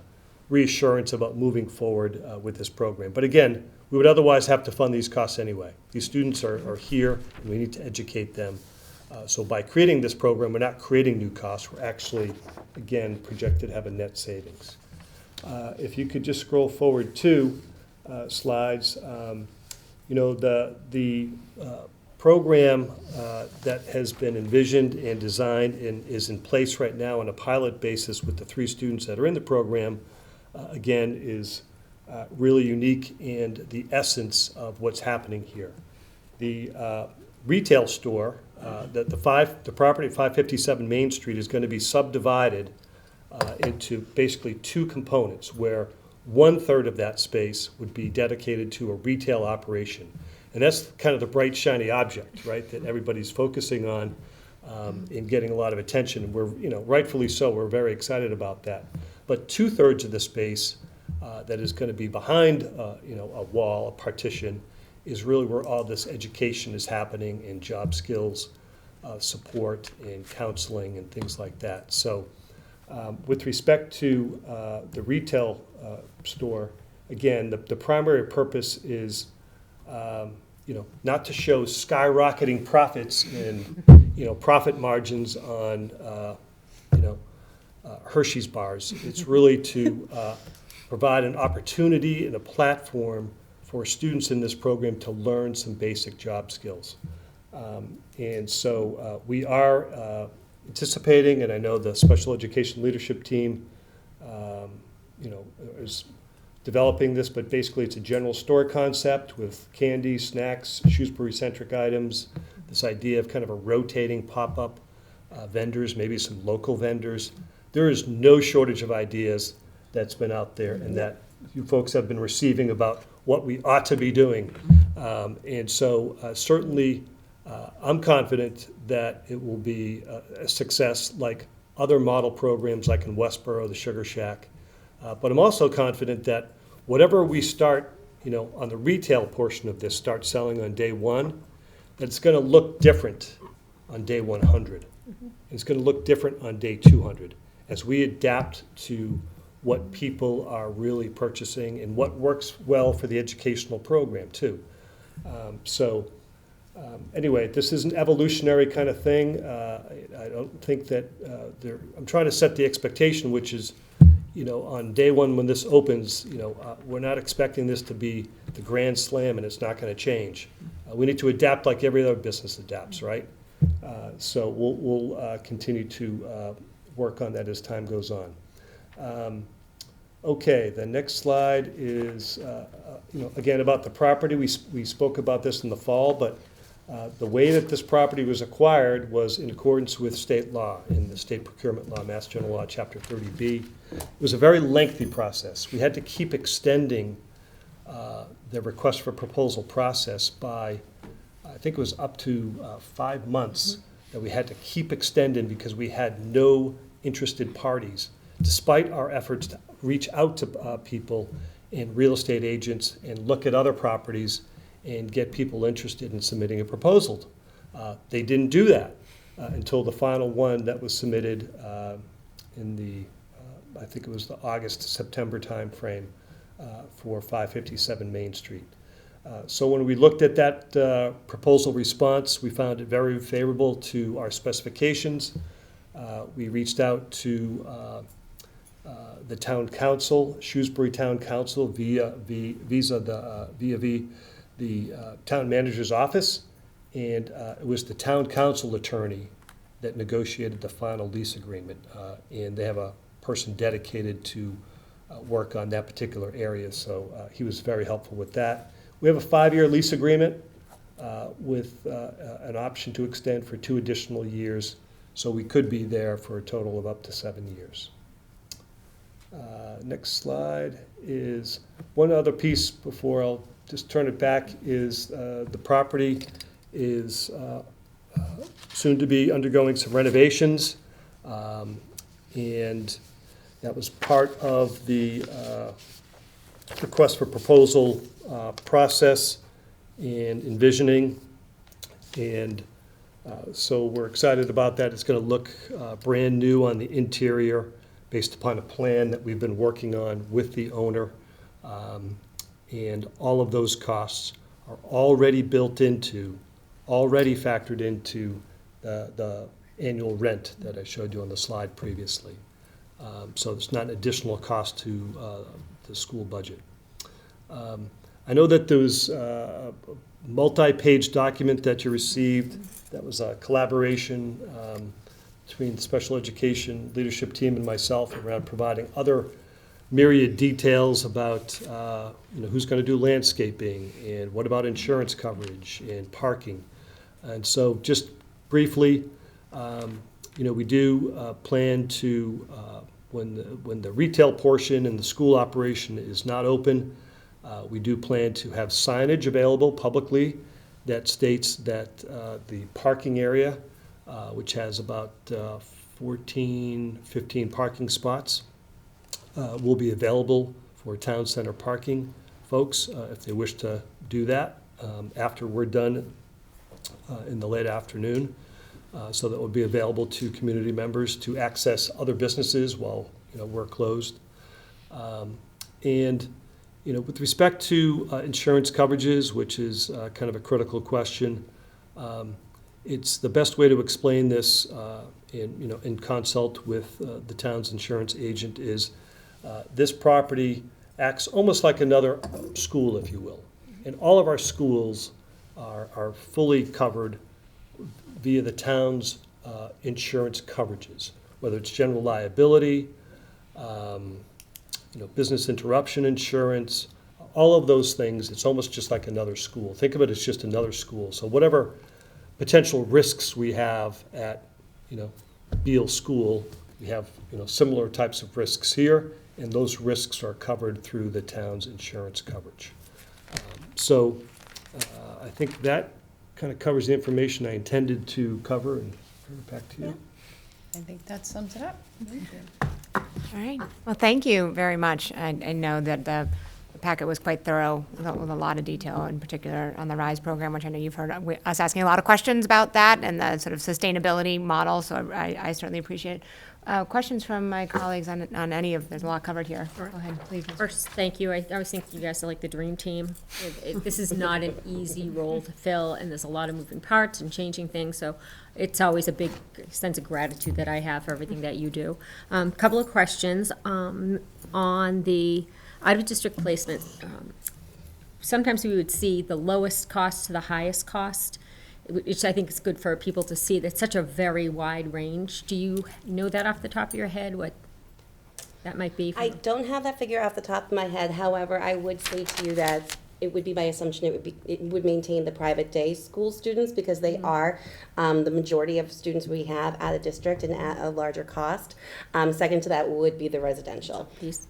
reassurance about moving forward with this program. But again, we would otherwise have to fund these costs anyway. These students are here, and we need to educate them. So by creating this program, we're not creating new costs. We're actually, again, projected to have a net savings. If you could just scroll forward 2 slides. You know, the program that has been envisioned and designed and is in place right now on a pilot basis with the 3 students that are in the program, again, is really unique and the essence of what's happening here. The retail store, the property at 557 Main Street is going to be subdivided into basically 2 components, where 1/3 of that space would be dedicated to a retail operation. And that's kind of the bright, shiny object, right, that everybody's focusing on and getting a lot of attention. And we're, you know, rightfully so, we're very excited about that. But 2/3 of the space that is going to be behind, you know, a wall, a partition, is really where all this education is happening, and job skills support and counseling and things like that. So with respect to the retail store, again, the primary purpose is you know, not to show skyrocketing profits and, you know, profit margins on, you know, Hershey's bars. It's really to provide an opportunity and a platform for students in this program to learn some basic job skills. And so we are anticipating, and I know the special education leadership team, you know, is developing this, but basically it's a general store concept with candy, snacks, Shrewsbury-centric items, this idea of kind of a rotating pop-up vendors, maybe some local vendors. There is no shortage of ideas that's been out there and that you folks have been receiving about what we ought to be doing. And so certainly I'm confident that it will be a success like other model programs like in Westboro, the Sugar Shack. But I'm also confident that whatever we start, you know, on the retail portion of this, start selling on day 1, that it's going to look different on day 100. It's going to look different on day 200 as we adapt to what people are really purchasing and what works well for the educational program too. Anyway, this is an evolutionary kind of thing. I don't think that I'm trying to set the expectation, which is, on day one when this opens, we're not expecting this to be the grand slam and it's not going to change. We need to adapt like every other business adapts, right? So we'll continue to work on that as time goes on. Okay, the next slide is, again, about the property. We spoke about this in the fall, but the way that this property was acquired was in accordance with state law, in the state procurement law, Mass General Law, Chapter 30B. It was a very lengthy process. We had to keep extending the request for proposal process by, I think it was up to 5 months that we had to keep extending because we had no interested parties, despite our efforts to reach out to people and real estate agents and look at other properties and get people interested in submitting a proposal. They didn't do that until the final one that was submitted in the, I think it was the August to September timeframe for 557 Main Street. So when we looked at that proposal response, we found it very favorable to our specifications. We reached out to the town council, Shrewsbury Town Council, via the town manager's office, and it was the town council attorney that negotiated the final lease agreement, and they have a person dedicated to work on that particular area, so he was very helpful with that. We have a 5-year lease agreement with an option to extend for 2 additional years, so we could be there for a total of up to 7 years. Next slide is one other piece before I'll just turn it back is the property is soon to be undergoing some renovations, and that was part of the request for proposal process and envisioning, and so we're excited about that. It's going to look brand new on the interior based upon a plan that we've been working on with the owner. And all of those costs are already built into, already factored into the annual rent that I showed you on the slide previously. So it's not an additional cost to the school budget. I know that there was a multi-page document that you received that was a collaboration between the special education leadership team and myself around providing other myriad details about who's going to do landscaping and what about insurance coverage and parking. And so just briefly, we do plan to, when the retail portion and the school operation is not open, we do plan to have signage available publicly that states that the parking area, which has about 15 parking spots, will be available for town center parking folks if they wish to do that after we're done in the late afternoon. So that will be available to community members to access other businesses while we're closed. And with respect to insurance coverages, which is kind of a critical question, it's the best way to explain this in consult with the town's insurance agent is this property acts almost like another school, if you will. And all of our schools are fully covered via the town's insurance coverages, whether it's general liability, business interruption insurance, all of those things. It's almost just like another school. Think of it as just another school. So whatever potential risks we have at, Beal School, we have, similar types of risks here, and those risks are covered through the town's insurance coverage. So I think that kind of covers the information I intended to cover, and turn it back to you. I think that sums it up. All right. Well, thank you very much. I know that the packet was quite thorough with a lot of detail, in particular on the RISE program, which I know you've heard us asking a lot of questions about that and the sort of sustainability model, so I certainly appreciate it. Questions from my colleagues on any of, there's a lot covered here. Go ahead, please. Ms. First, thank you. I always think you guys are like the dream team. This is not an easy role to fill, and there's a lot of moving parts and changing things, so it's always a big sense of gratitude that I have for everything that you do. Couple of questions on the out-of-district placement. Sometimes we would see the lowest cost to the highest cost, which I think is good for people to see. That's such a very wide range. Do you know that off the top of your head, what that might be? I don't have that figure off the top of my head. However, I would say to you that it would be my assumption it would maintain the private day school students because they are the majority of students we have at a district and at a larger cost. Second to that would be the residential. Please.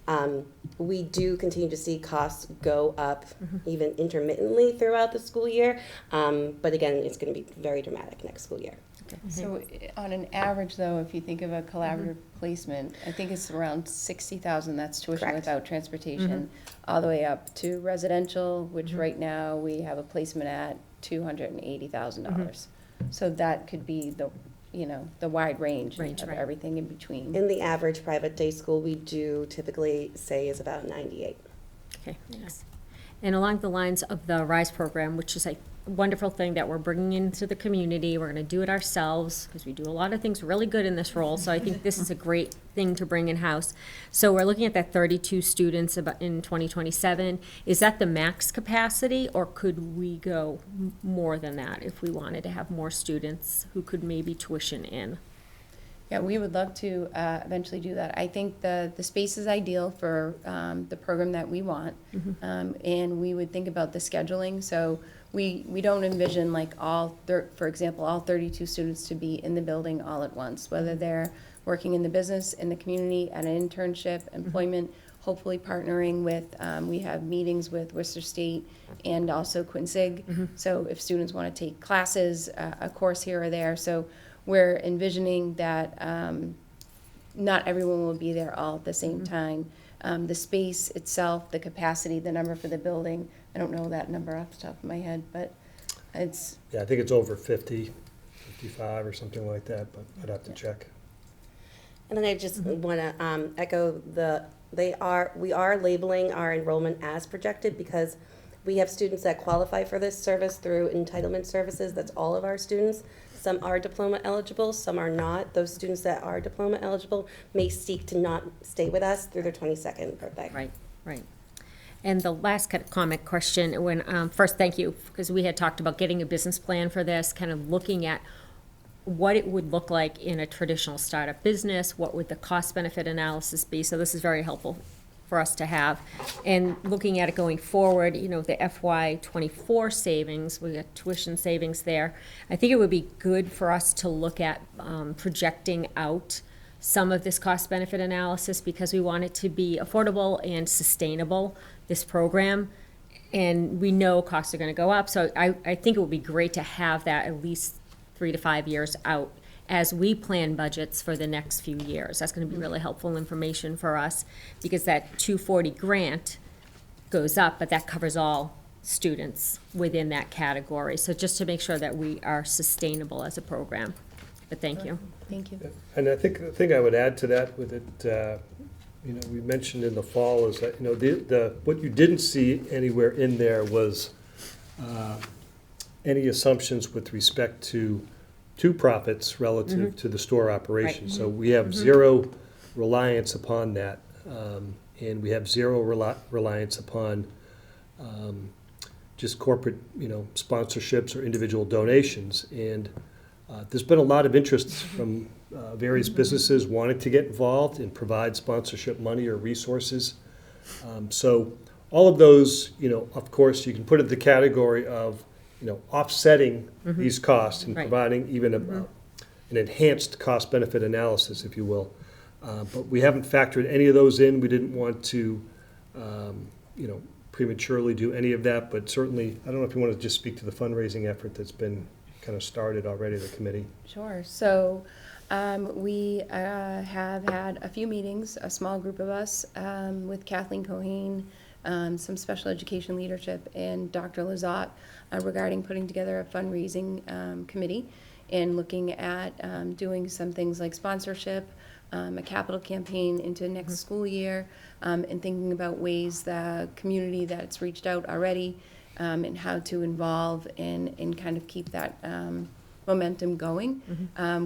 We do continue to see costs go up even intermittently throughout the school year. But again, it's going to be very dramatic next school year. So on an average, though, if you think of a collaborative placement, I think it's around 60,000, that's tuition Correct. without transportation, all the way up to residential, which right now we have a placement at $280,000. So that could be the, the wide range Range, of right. everything in between. In the average private day school, we do typically say is about 98. Okay, thanks. And along the lines of the RISE program, which is a wonderful thing that we're bringing into the community, we're going to do it ourselves because we do a lot of things really good in this role. So I think this is a great thing to bring in-house. So we're looking at that 32 students about in 2027. Is that the max capacity, or could we go more than that if we wanted to have more students who could maybe tuition in? Yeah, we would love to eventually do that. I think the space is ideal for the program that we want. And we would think about the scheduling. So we don't envision like for example, all 32 students to be in the building all at once, whether they're working in the business, in the community, at an internship, employment, hopefully partnering with, we have meetings with Worcester State and also Quinsig. So if students want to take classes, a course here or there. So we're envisioning that not everyone will be there all at the same time. The space itself, the capacity, the number for the building, I don't know that number off the top of my head, but it's, Yeah, I think it's over 50, 55 or something like that, but I'd have to check. And then I just want to echo we are labeling our enrollment as projected because we have students that qualify for this service through entitlement services. That's all of our students. Some are diploma eligible, some are not. Those students that are diploma eligible may seek to not stay with us through their 22nd birthday. Right. And the last kind of comment question, first, thank you, because we had talked about getting a business plan for this, kind of looking at what it would look like in a traditional startup business, what would the cost-benefit analysis be? So this is very helpful for us to have. And looking at it going forward, the FY '24 savings, we got tuition savings there. I think it would be good for us to look at projecting out some of this cost-benefit analysis because we want it to be affordable and sustainable, this program. And we know costs are going to go up, so I think it would be great to have that at least 3 to 5 years out as we plan budgets for the next few years. That's going to be really helpful information for us because that 240 grant goes up, but that covers all students within that category. So just to make sure that we are sustainable as a program. But thank you. thank you. And I think the thing I would add to that with it, we mentioned in the fall is that, what you didn't see anywhere in there was any assumptions with respect to profits relative to the store operation. So we have zero reliance upon that, and we have zero reliance upon just corporate, sponsorships or individual donations. And there's been a lot of interest from various businesses wanting to get involved and provide sponsorship money or resources. So all of those, of course, you can put it in the category of, offsetting these costs and Right. providing even an enhanced cost-benefit analysis, if you will. But we haven't factored any of those in. We didn't want to, prematurely do any of that, but certainly, I don't know if you want to just speak to the fundraising effort that's been kind of started already, the committee. Sure. So we have had a few meetings, a small group of us, with Kathleen Cohane, some special education leadership, and Dr. Lazat regarding putting together a fundraising committee and looking at doing some things like sponsorship, a capital campaign into next school year, and thinking about ways the community that's reached out already and how to involve and kind of keep that momentum going.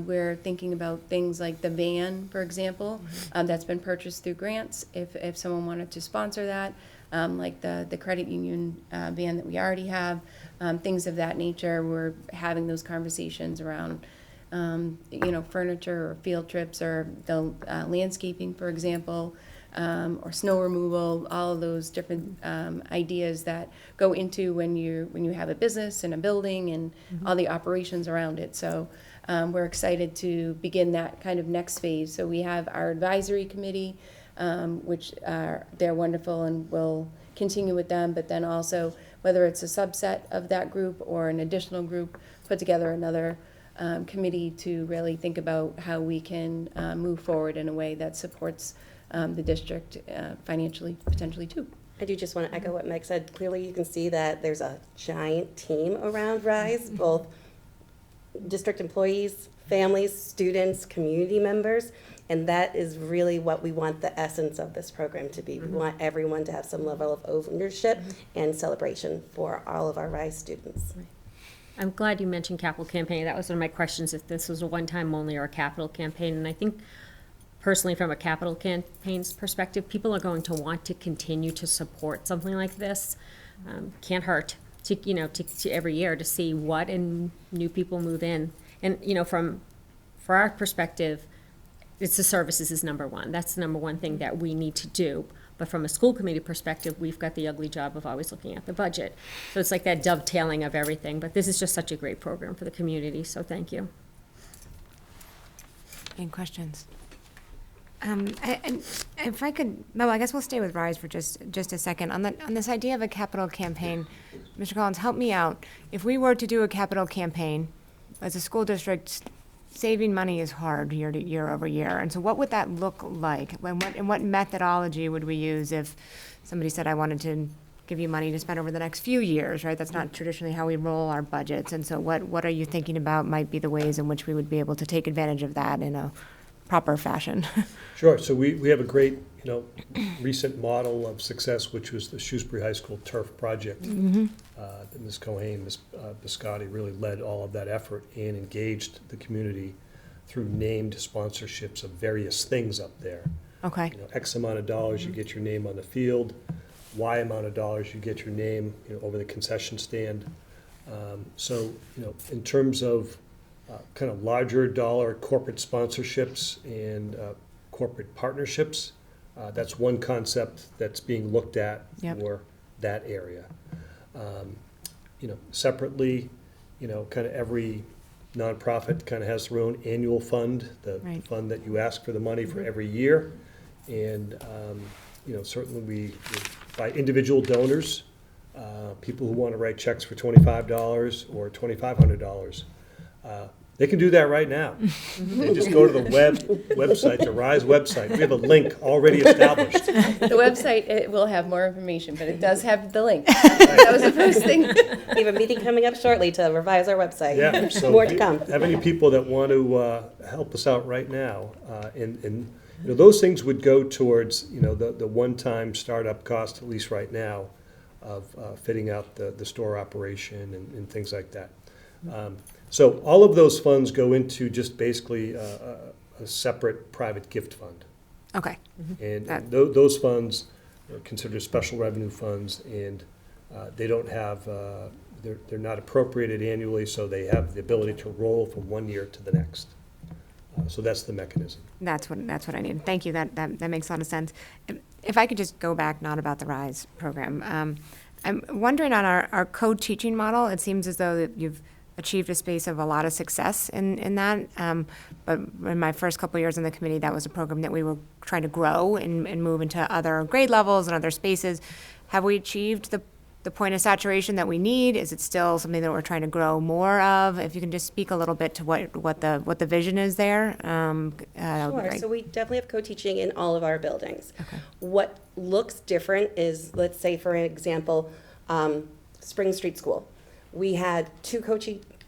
We're thinking about things like the van, for example, that's been purchased through grants. If someone wanted to sponsor that, like the credit union van that we already have, things of that nature. We're having those conversations around, furniture or field trips or the landscaping, for example, or snow removal. All of those different ideas that go into when you have a business and a building and all the operations around it. So we're excited to begin that kind of next phase. So we have our advisory committee, which they're wonderful, and we'll continue with them. But then also, whether it's a subset of that group or an additional group, put together another committee to really think about how we can move forward in a way that supports the district financially, potentially too. I do just want to echo what Meg said. Clearly, you can see that there's a giant team around RISE, both district employees, families, students, community members, and that is really what we want the essence of this program to be. We want everyone to have some level of ownership and celebration for all of our RISE students. I'm glad you mentioned capital campaign. That was one of my questions, if this was a one-time only or a capital campaign. And I think personally, from a capital campaigns perspective, people are going to want to continue to support something like this. Can't hurt to every year to see what and new people move in. And, for our perspective, it's the services is number one. That's the number one thing that we need to do. But from a school committee perspective, we've got the ugly job of always looking at the budget. So it's like that dovetailing of everything. But this is just such a great program for the community, so thank you. Any questions? And if I could, I guess we'll stay with RISE for just a second. On this idea of a capital campaign, Mr. Collins, help me out. If we were to do a capital campaign, as a school district, saving money is hard year over year. And so what would that look like? And what methodology would we use if somebody said, I wanted to give you money to spend over the next few years, right? That's not traditionally how we roll our budgets. And so what are you thinking about might be the ways in which we would be able to take advantage of that in a proper fashion? Sure. So we have a great, recent model of success, which was the Shrewsbury High School turf project. That Ms. Cohen, Ms. Biscotti really led all of that effort and engaged the community through named sponsorships of various things up there. Okay. X amount of dollars, you get your name on the field. Y amount of dollars, you get your name, over the concession stand. So, in terms of kind of larger dollar corporate sponsorships and corporate partnerships, that's one concept that's being looked at for that area. Separately, kind of every nonprofit kind of has their own annual fund, the fund that you ask for the money for every year. And, certainly by individual donors, people who want to write checks for $25 or $2,500, they can do that right now. They just go to the website, the RISE website. We have a link already established. The website, it will have more information, but it does have the link. That was the first thing. We have a meeting coming up shortly to revise our website. Yeah, so More to come. have any people that want to help us out right now? And those things would go towards, the one-time startup cost, at least right now, of fitting out the store operation and things like that. So all of those funds go into just basically a separate private gift fund. Okay. And those funds are considered special revenue funds, and they don't have, they're not appropriated annually, so they have the ability to roll from one year to the next. So that's the mechanism. That's what I need. Thank you. That makes a lot of sense. If I could just go back, not about the RISE program. I'm wondering on our co-teaching model, it seems as though that you've achieved a space of a lot of success in that. But in my first couple of years in the committee, that was a program that we were trying to grow and move into other grade levels and other spaces. Have we achieved the the point of saturation that we need? Is it still something that we're trying to grow more of? If you can just speak a little bit to what the vision is there. That would be Sure, great. so we definitely have co-teaching in all of our buildings. What looks different is, let's say, for example, Spring Street School. We had 2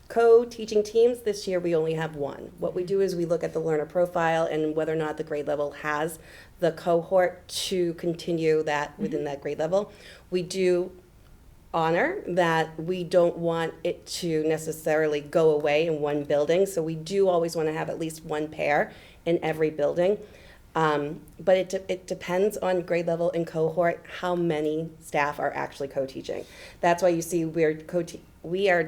co-teaching teams. This year, we only have 1. What we do is we look at the learner profile and whether or not the grade level has the cohort to continue that within that grade level. We do honor that we don't want it to necessarily go away in one building, so we do always want to have at least 1 pair in every building. But it depends on grade level and cohort, how many staff are actually co-teaching. That's why you see we are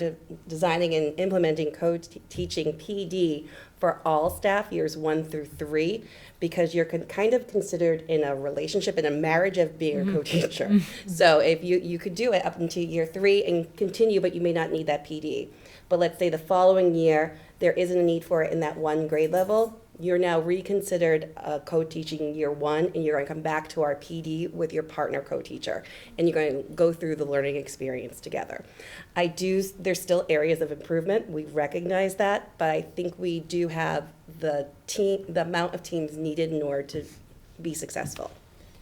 designing and implementing co-teaching PD for all staff years 1 through 3, because you're kind of considered in a relationship, in a marriage of being a co-teacher. So if you could do it up until year 3 and continue, but you may not need that PD. But let's say the following year, there isn't a need for it in that 1 grade level, you're now reconsidered co-teaching year 1, and you're going to come back to our PD with your partner co-teacher, and you're going to go through the learning experience together. There's still areas of improvement. We recognize that, but I think we do have the amount of teams needed in order to be successful.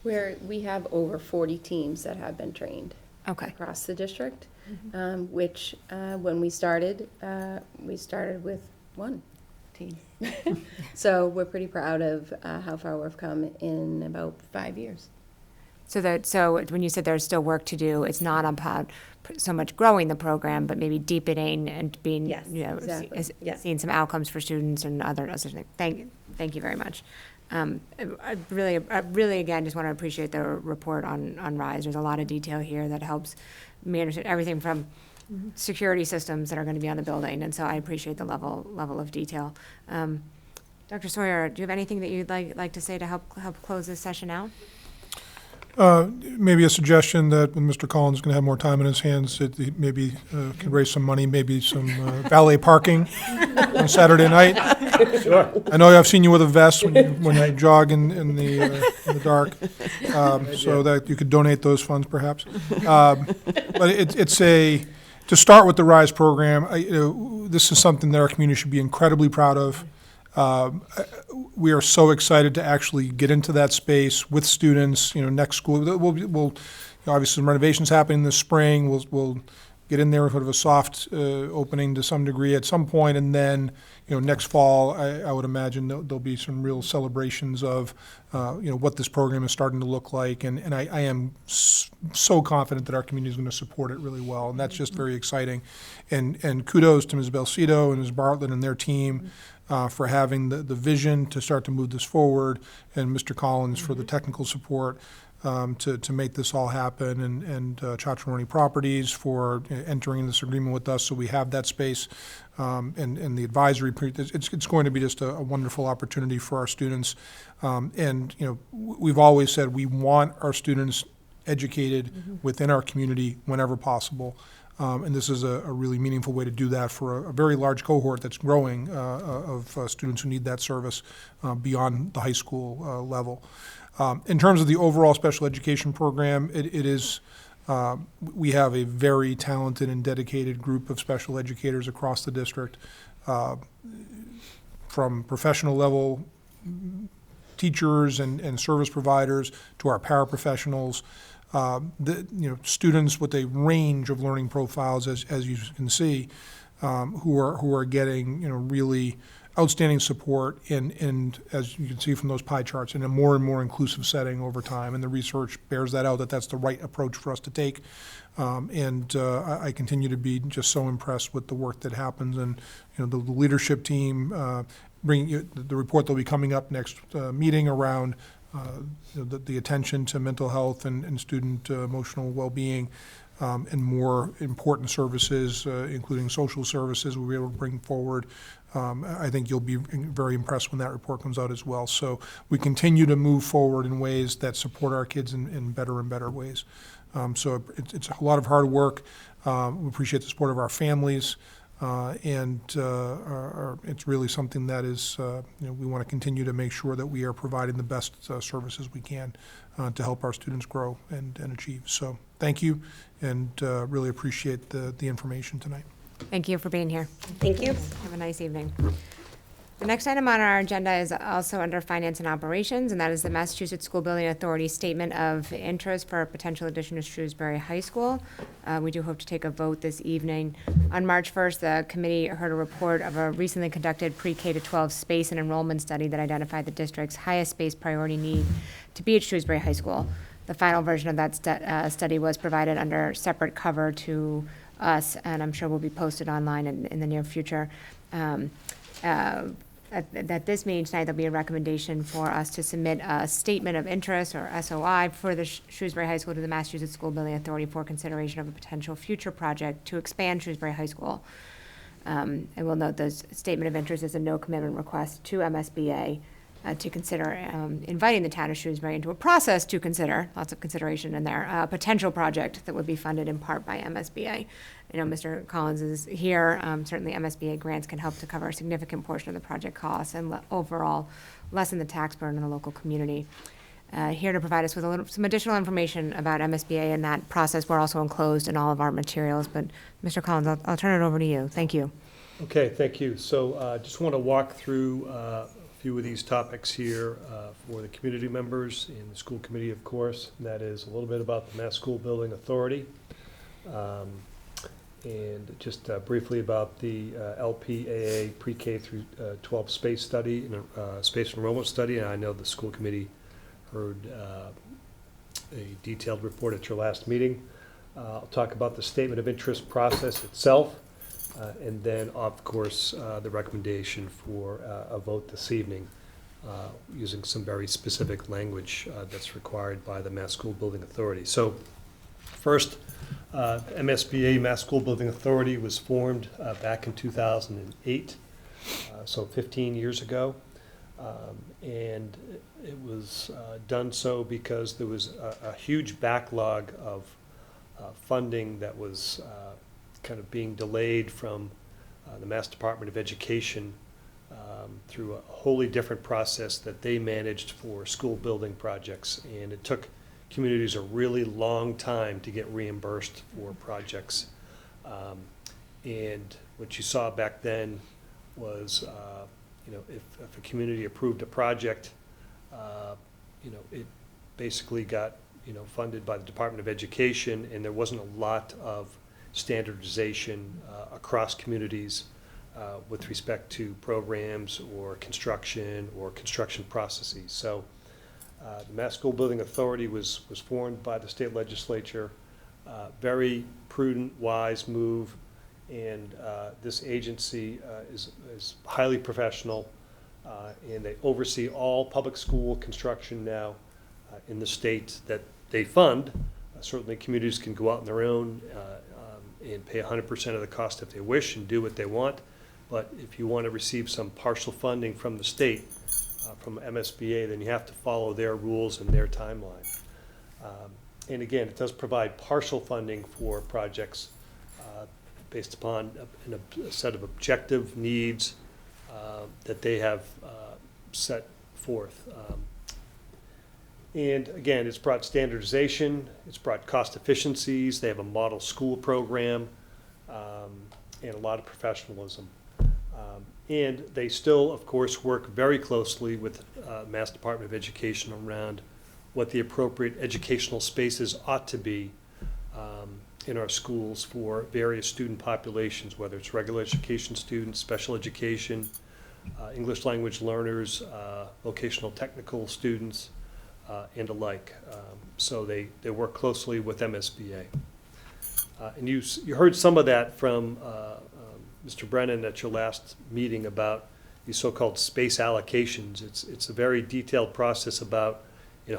We have over 40 teams that have been trained Okay. across the district, which when we started with 1 team. So we're pretty proud of how far we've come in about 5 years. So when you said there's still work to do, it's not about so much growing the program, but maybe deepening and being, Yes, exactly. Yes. seeing some outcomes for students and other things. Thank you very much. I really, again, just want to appreciate the report on RISE. There's a lot of detail here that helps me understand everything from security systems that are going to be on the building, and so I appreciate the level of detail. Dr. Sawyer, do you have anything that you'd like to say to help close this session out? Maybe a suggestion that when Mr. Collins is going to have more time in his hands, that he maybe could raise some money, maybe some valet parking on Saturday night. Sure. I know I've seen you with a vest when you jog in the dark, so that you could donate those funds perhaps. But it's to start with the RISE program, this is something that our community should be incredibly proud of. We are so excited to actually get into that space with students. Next school, we'll obviously some renovations happening this spring. We'll get in there with sort of a soft opening to some degree at some point, and then next fall, I would imagine there'll be some real celebrations of what this program is starting to look like, and I am so confident that our community is going to support it really well, and that's just very exciting. And kudos to Ms. Belcito and Ms. Bartlett and their team. For having the vision to start to move this forward, and Mr. Collins for the technical support to make this all happen, and Chacharoney Properties for entering this agreement with us so we have that space, and the advisory period. It's going to be just a wonderful opportunity for our students. And we've always said we want our students educated within our community whenever possible. And this is a really meaningful way to do that for a very large cohort that's growing of students who need that service beyond the high school level. In terms of the overall special education program, it is we have a very talented and dedicated group of special educators across the district, from professional level teachers and service providers to our paraprofessionals. Students with a range of learning profiles, as you can see, who are getting really outstanding support, and as you can see from those pie charts, in a more and more inclusive setting over time. And the research bears that out, that that's the right approach for us to take. I continue to be just so impressed with the work that happens, and the leadership team bringing the report that'll be coming up next meeting around. The attention to mental health and student emotional well-being, and more important services, including social services, we'll be able to bring forward. I think you'll be very impressed when that report comes out as well. So we continue to move forward in ways that support our kids in better and better ways. So it's a lot of hard work. We appreciate the support of our families. It's really something that is, we want to continue to make sure that we are providing the best services we can to help our students grow and achieve. So thank you, and really appreciate the information tonight. Thank you for being here. Thank you. Have a nice evening. The next item on our agenda is also under Finance and Operations, and that is the Massachusetts School Building Authority Statement of Interest for a potential addition to Shrewsbury High School. We do hope to take a vote this evening. On March 1st, the committee heard a report of a recently conducted pre-K to 12 space and enrollment study that identified the district's highest space priority need to be at Shrewsbury High School. The final version of that study was provided under separate cover to us, and I'm sure will be posted online in the near future. At this meeting tonight, there'll be a recommendation for us to submit a statement of interest, or SOI, for the Shrewsbury High School to the Massachusetts School Building Authority for consideration of a potential future project to expand Shrewsbury High School. And we'll note the statement of interest is a no commitment request to MSBA to consider inviting the town of Shrewsbury into a process to consider, lots of consideration in there, a potential project that would be funded in part by MSBA. I know Mr. Collins is here. Certainly MSBA grants can help to cover a significant portion of the project costs and overall lessen the tax burden in the local community. Here to provide us with some additional information about MSBA and that process. We're also enclosed in all of our materials, but Mr. Collins, I'll turn it over to you. Thank you. Okay, thank you. So just want to walk through a few of these topics here for the community members and the school committee, of course. And that is a little bit about the Mass School Building Authority. And just briefly about the LPAA pre-K through 12 space study, space enrollment study. And I know the school committee heard a detailed report at your last meeting. I'll talk about the statement of interest process itself, and then, of course, the recommendation for a vote this evening using some very specific language that's required by the Mass School Building Authority. So first, MSBA, Mass School Building Authority, was formed back in 2008, so 15 years ago. And it was done so because there was a huge backlog of funding that was kind of being delayed from the Mass Department of Education through a wholly different process that they managed for school building projects. And it took communities a really long time to get reimbursed for projects. And what you saw back then was, if a community approved a project, it basically got, funded by the Department of Education, and there wasn't a lot of standardization across communities with respect to programs or construction processes. So the Mass School Building Authority was formed by the state legislature. Very prudent, wise move, and this agency is highly professional, and they oversee all public school construction now in the state that they fund. Certainly communities can go out on their own and pay 100% of the cost if they wish and do what they want. But if you want to receive some partial funding from the state, from MSBA, then you have to follow their rules and their timeline. And again, it does provide partial funding for projects based upon a set of objective needs that they have set forth. And again, it's brought standardization, it's brought cost efficiencies, they have a model school program, and a lot of professionalism. And they still, of course, work very closely with Mass Department of Education around what the appropriate educational spaces ought to be in our schools for various student populations, whether it's regular education students, special education, English language learners, vocational technical students, and alike. So they work closely with MSBA. And you heard some of that from Mr. Brennan at your last meeting about these so-called space allocations. It's a very detailed process about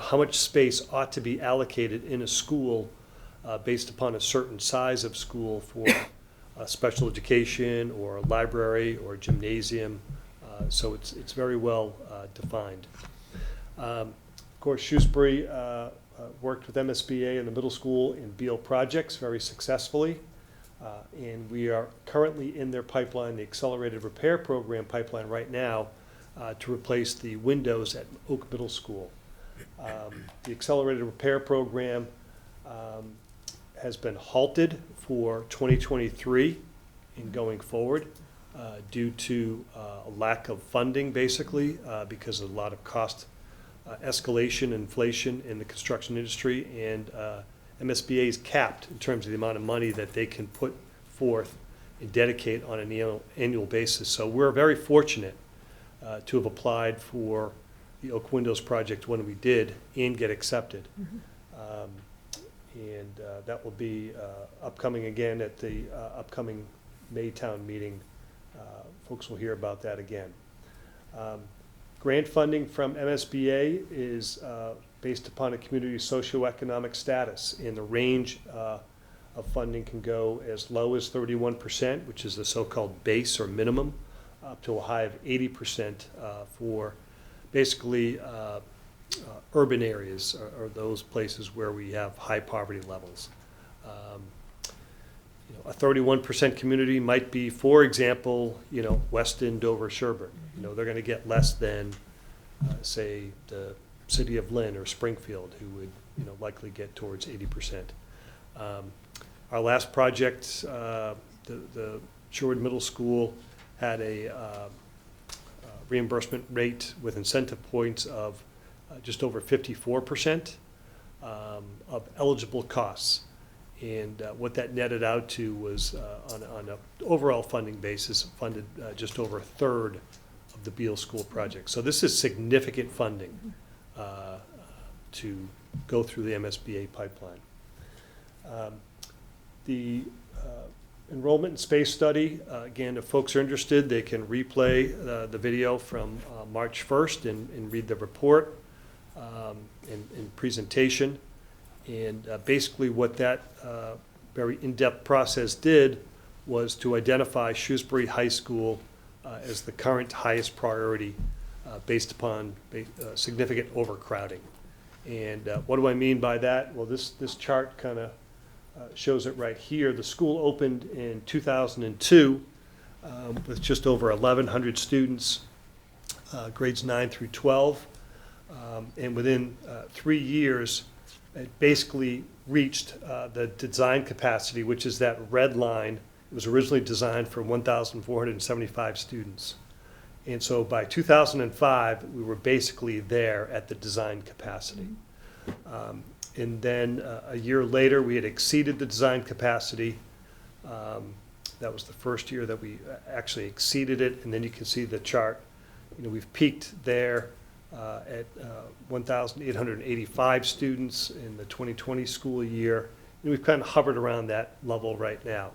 how much space ought to be allocated in a school based upon a certain size of school for special education or a library or a gymnasium. So it's very well defined. Of course, Shrewsbury worked with MSBA in the middle school and Beal projects very successfully. And we are currently in their pipeline, the Accelerated Repair Program pipeline right now, to replace the windows at Oak Middle School. The Accelerated Repair Program has been halted for 2023 and going forward due to a lack of funding, basically, because of a lot of cost escalation, inflation in the construction industry, and MSBA is capped in terms of the amount of money that they can put forth and dedicate on an annual basis. So we're very fortunate to have applied for the Oak Windows project when we did and get accepted. And that will be upcoming again at the upcoming Maytown meeting. Folks will hear about that again. Grant funding from MSBA is based upon a community's socioeconomic status, and the range of funding can go as low as 31%, which is the so-called base or minimum, up to a high of 80% for basically urban areas or those places where we have high poverty levels. A 31% community might be, for example, Weston, Dover, Sherburne. They're going to get less than, say, the city of Lynn or Springfield, who would, likely get towards 80%. Our last project, the Sherwood Middle School, had a reimbursement rate with incentive points of just over 54% of eligible costs. And what that netted out to was, on an overall funding basis, funded just over a third of the Beal School project. So this is significant funding to go through the MSBA pipeline. The enrollment and space study, again, if folks are interested, they can replay the video from March 1st and read the report and presentation. And basically what that very in-depth process did was to identify Shrewsbury High School as the current highest priority based upon significant overcrowding. And what do I mean by that? Well, this chart kind of shows it right here. The school opened in 2002 with just over 1,100 students, grades 9 through 12. And within 3 years, it basically reached the design capacity, which is that red line. It was originally designed for 1,475 students. And so by 2005, we were basically there at the design capacity. And then a year later, we had exceeded the design capacity. That was the first year that we actually exceeded it. And then you can see the chart. We've peaked there at 1,885 students in the 2020 school year. And we've kind of hovered around that level right now.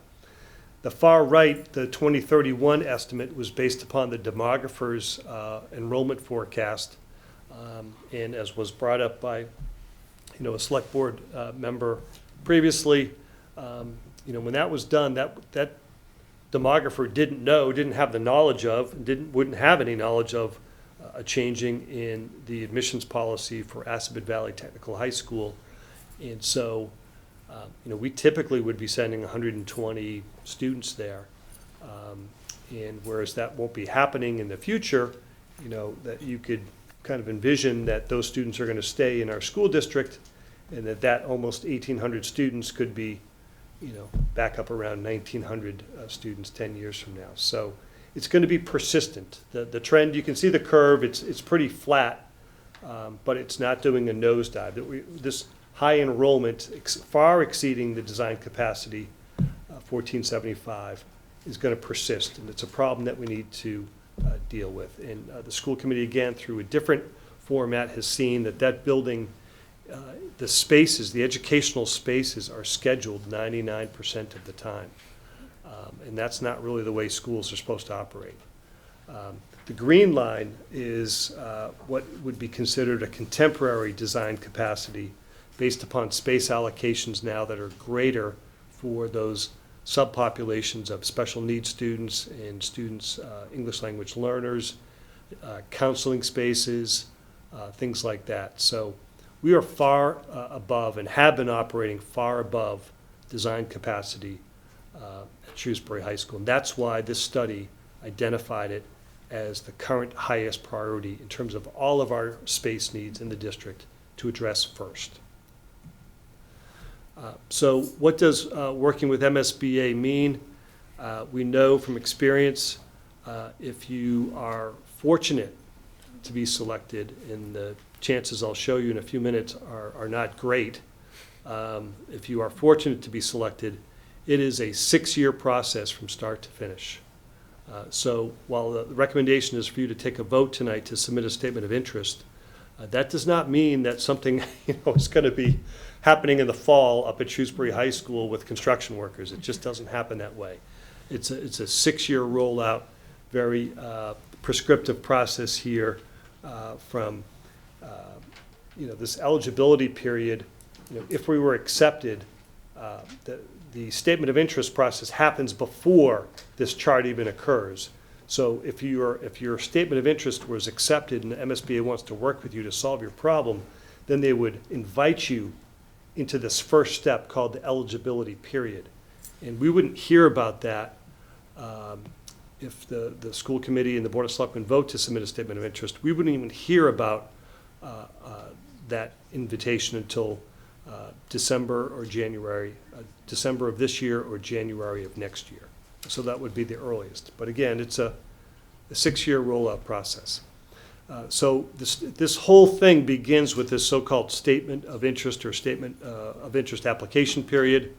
The far right, the 2031 estimate, was based upon the demographer's enrollment forecast. And as was brought up by a select board member previously, when that was done, that demographer didn't have the knowledge of, wouldn't have any knowledge of a changing in the admissions policy for Assabet Valley Technical High School. And so, we typically would be sending 120 students there. And whereas that won't be happening in the future, that you could kind of envision that those students are going to stay in our school district, and that almost 1,800 students could be, back up around 1,900 students 10 years from now. So it's going to be persistent. The trend, you can see the curve, it's pretty flat, but it's not doing a nosedive. This high enrollment, far exceeding the design capacity, 1,475, is going to persist, and it's a problem that we need to deal with. And the school committee, again, through a different format, has seen that building, the spaces, the educational spaces, are scheduled 99% of the time. And that's not really the way schools are supposed to operate. The green line is what would be considered a contemporary design capacity based upon space allocations now that are greater for those subpopulations of special needs students and students, English language learners, counseling spaces, things like that. So we are far above and have been operating far above design capacity at Shrewsbury High School. And that's why this study identified it as the current highest priority in terms of all of our space needs in the district to address first. So what does working with MSBA mean? We know from experience, if you are fortunate to be selected, and the chances I'll show you in a few minutes are not great. If you are fortunate to be selected, it is a 6-year process from start to finish. So while the recommendation is for you to take a vote tonight to submit a statement of interest, that does not mean that something is going to be happening in the fall up at Shrewsbury High School with construction workers. It just doesn't happen that way. It's a 6-year rollout, very prescriptive process here from this eligibility period. If we were accepted, the statement of interest process happens before this chart even occurs. So if your statement of interest was accepted and the MSBA wants to work with you to solve your problem, then they would invite you into this first step called the eligibility period. And we wouldn't hear about that if the school committee and the Board of Selectmen vote to submit a statement of interest. We wouldn't even hear about that invitation until December or January, December of this year or January of next year. So that would be the earliest. But again, it's a 6-year rollout process. So this whole thing begins with this so-called statement of interest or statement of interest application period.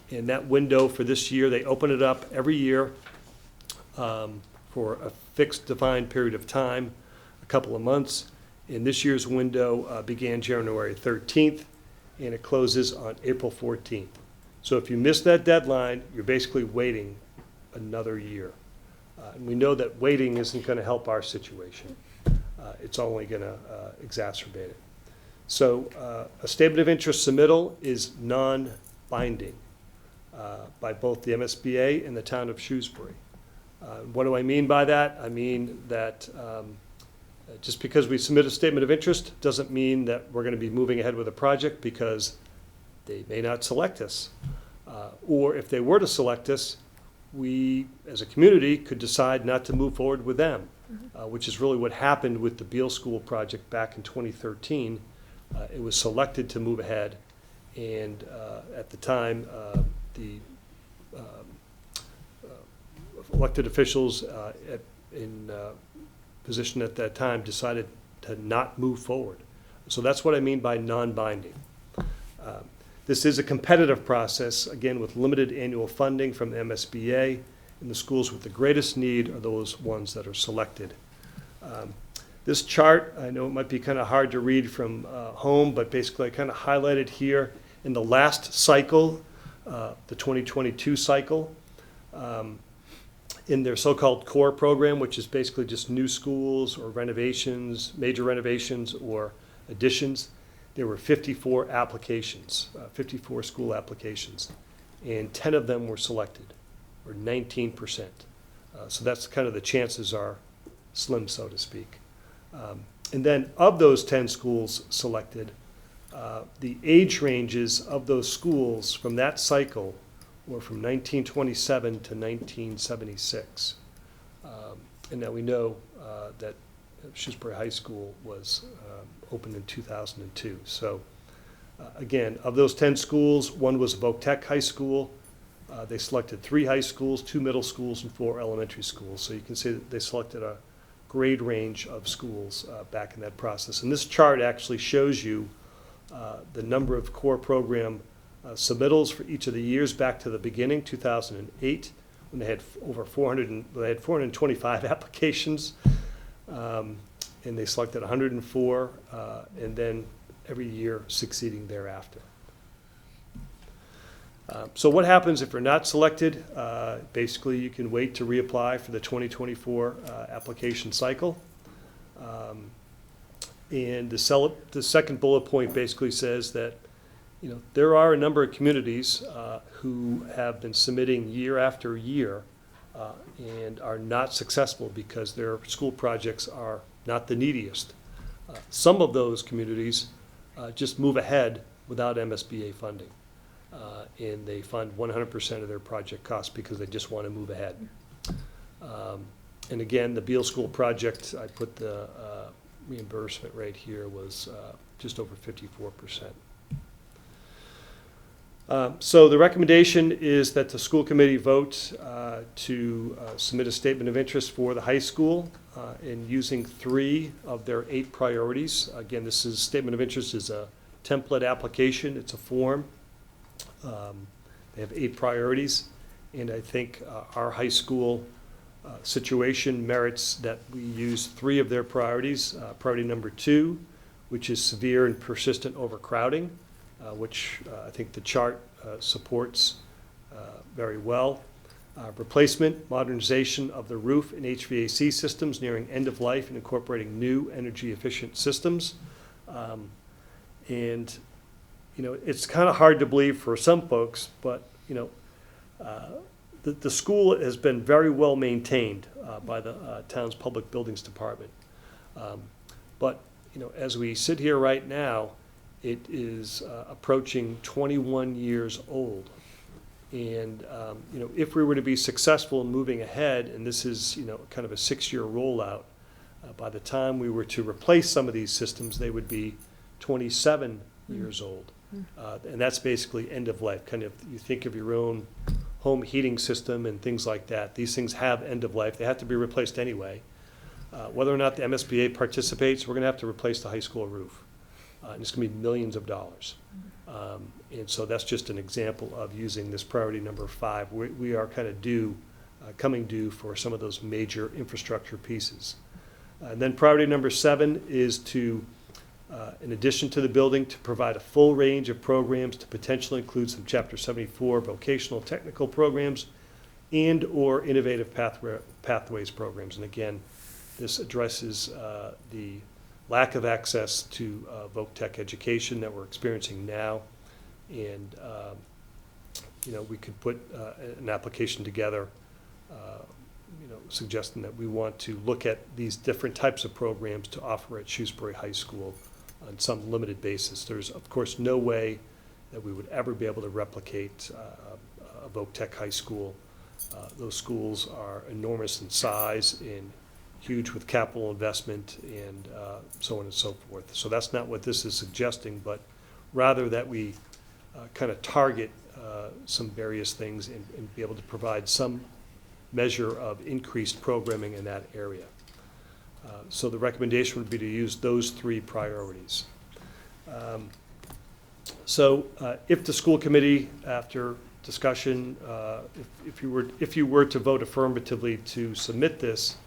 In that window for this year, they open it up every year for a fixed defined period of time, a couple of months. And this year's window began January 13th, and it closes on April 14th. So if you miss that deadline, you're basically waiting another year. And we know that waiting isn't going to help our situation. It's only going to exacerbate it. So a statement of interest submittal is non-binding by both the MSBA and the town of Shrewsbury. What do I mean by that? I mean that just because we submit a statement of interest doesn't mean that we're going to be moving ahead with a project, because they may not select us. Or if they were to select us, we, as a community, could decide not to move forward with them, which is really what happened with the Beal School project back in 2013. It was selected to move ahead, and at the time, the elected officials in position at that time decided to not move forward. So that's what I mean by non-binding. This is a competitive process, again, with limited annual funding from the MSBA, and the schools with the greatest need are those ones that are selected. This chart, I know it might be kind of hard to read from home, but basically I kind of highlighted here in the last cycle, the 2022 cycle, in their so-called core program, which is basically just new schools or renovations, major renovations or additions. There were 54 applications, 54 school applications, and 10 of them were selected, or 19%. So that's kind of the chances are slim, so to speak. And then of those 10 schools selected, the age ranges of those schools from that cycle were from 1927 to 1976. And now we know that Shrewsbury High School was opened in 2002. So again, of those 10 schools, one was Voc Tech High School. They selected 3 high schools, 2 middle schools, and 4 elementary schools. So you can see that they selected a grade range of schools back in that process. And this chart actually shows you the number of core program submittals for each of the years back to the beginning, 2008, when they had over 425 applications. And they selected 104, and then every year succeeding thereafter. So what happens if you're not selected? Basically, you can wait to reapply for the 2024 application cycle. And the second bullet point basically says that there are a number of communities who have been submitting year after year and are not successful because their school projects are not the neediest. Some of those communities just move ahead without MSBA funding. And they fund 100% of their project costs because they just want to move ahead. And again, the Beal School project, I put the reimbursement rate here, was just over 54%. So the recommendation is that the school committee vote to submit a statement of interest for the high school in using 3 of their 8 priorities. Again, this is, statement of interest is a template application, it's a form. They have 8 priorities, and I think our high school situation merits that we use 3 of their priorities. Priority number 2, which is severe and persistent overcrowding, which I think the chart supports very well. Replacement, modernization of the roof and HVAC systems nearing end of life and incorporating new energy efficient systems. And, you know, it's kind of hard to believe for some folks, but, you know, the school has been very well maintained by the town's public buildings department. But, you know, as we sit here right now, it is approaching 21 years old. And, you know, if we were to be successful in moving ahead, and this is, you know, kind of a 6-year rollout, by the time we were to replace some of these systems, they would be 27 years old. And that's basically end of life. Kind of, you think of your own home heating system and things like that. These things have end of life. They have to be replaced anyway. Whether or not the MSBA participates, we're going to have to replace the high school roof. And it's going to be millions of dollars. And so that's just an example of using this priority number 5. We are kind of coming due for some of those major infrastructure pieces. And then priority number 7 is to, in addition to the building, to provide a full range of programs to potentially include some Chapter 74 vocational technical programs and or innovative pathways programs. And again, this addresses the lack of access to voc tech education that we're experiencing now. And, you know, we could put an application together, you know, suggesting that we want to look at these different types of programs to offer at Shrewsbury High School on some limited basis. There's, of course, no way that we would ever be able to replicate a voc tech high school. Those schools are enormous in size and huge with capital investment and so on and so forth. So that's not what this is suggesting, but rather that we kind of target some various things and be able to provide some measure of increased programming in that area. So the recommendation would be to use those 3 priorities. So if the school committee, after discussion, if you were to vote affirmatively to submit this,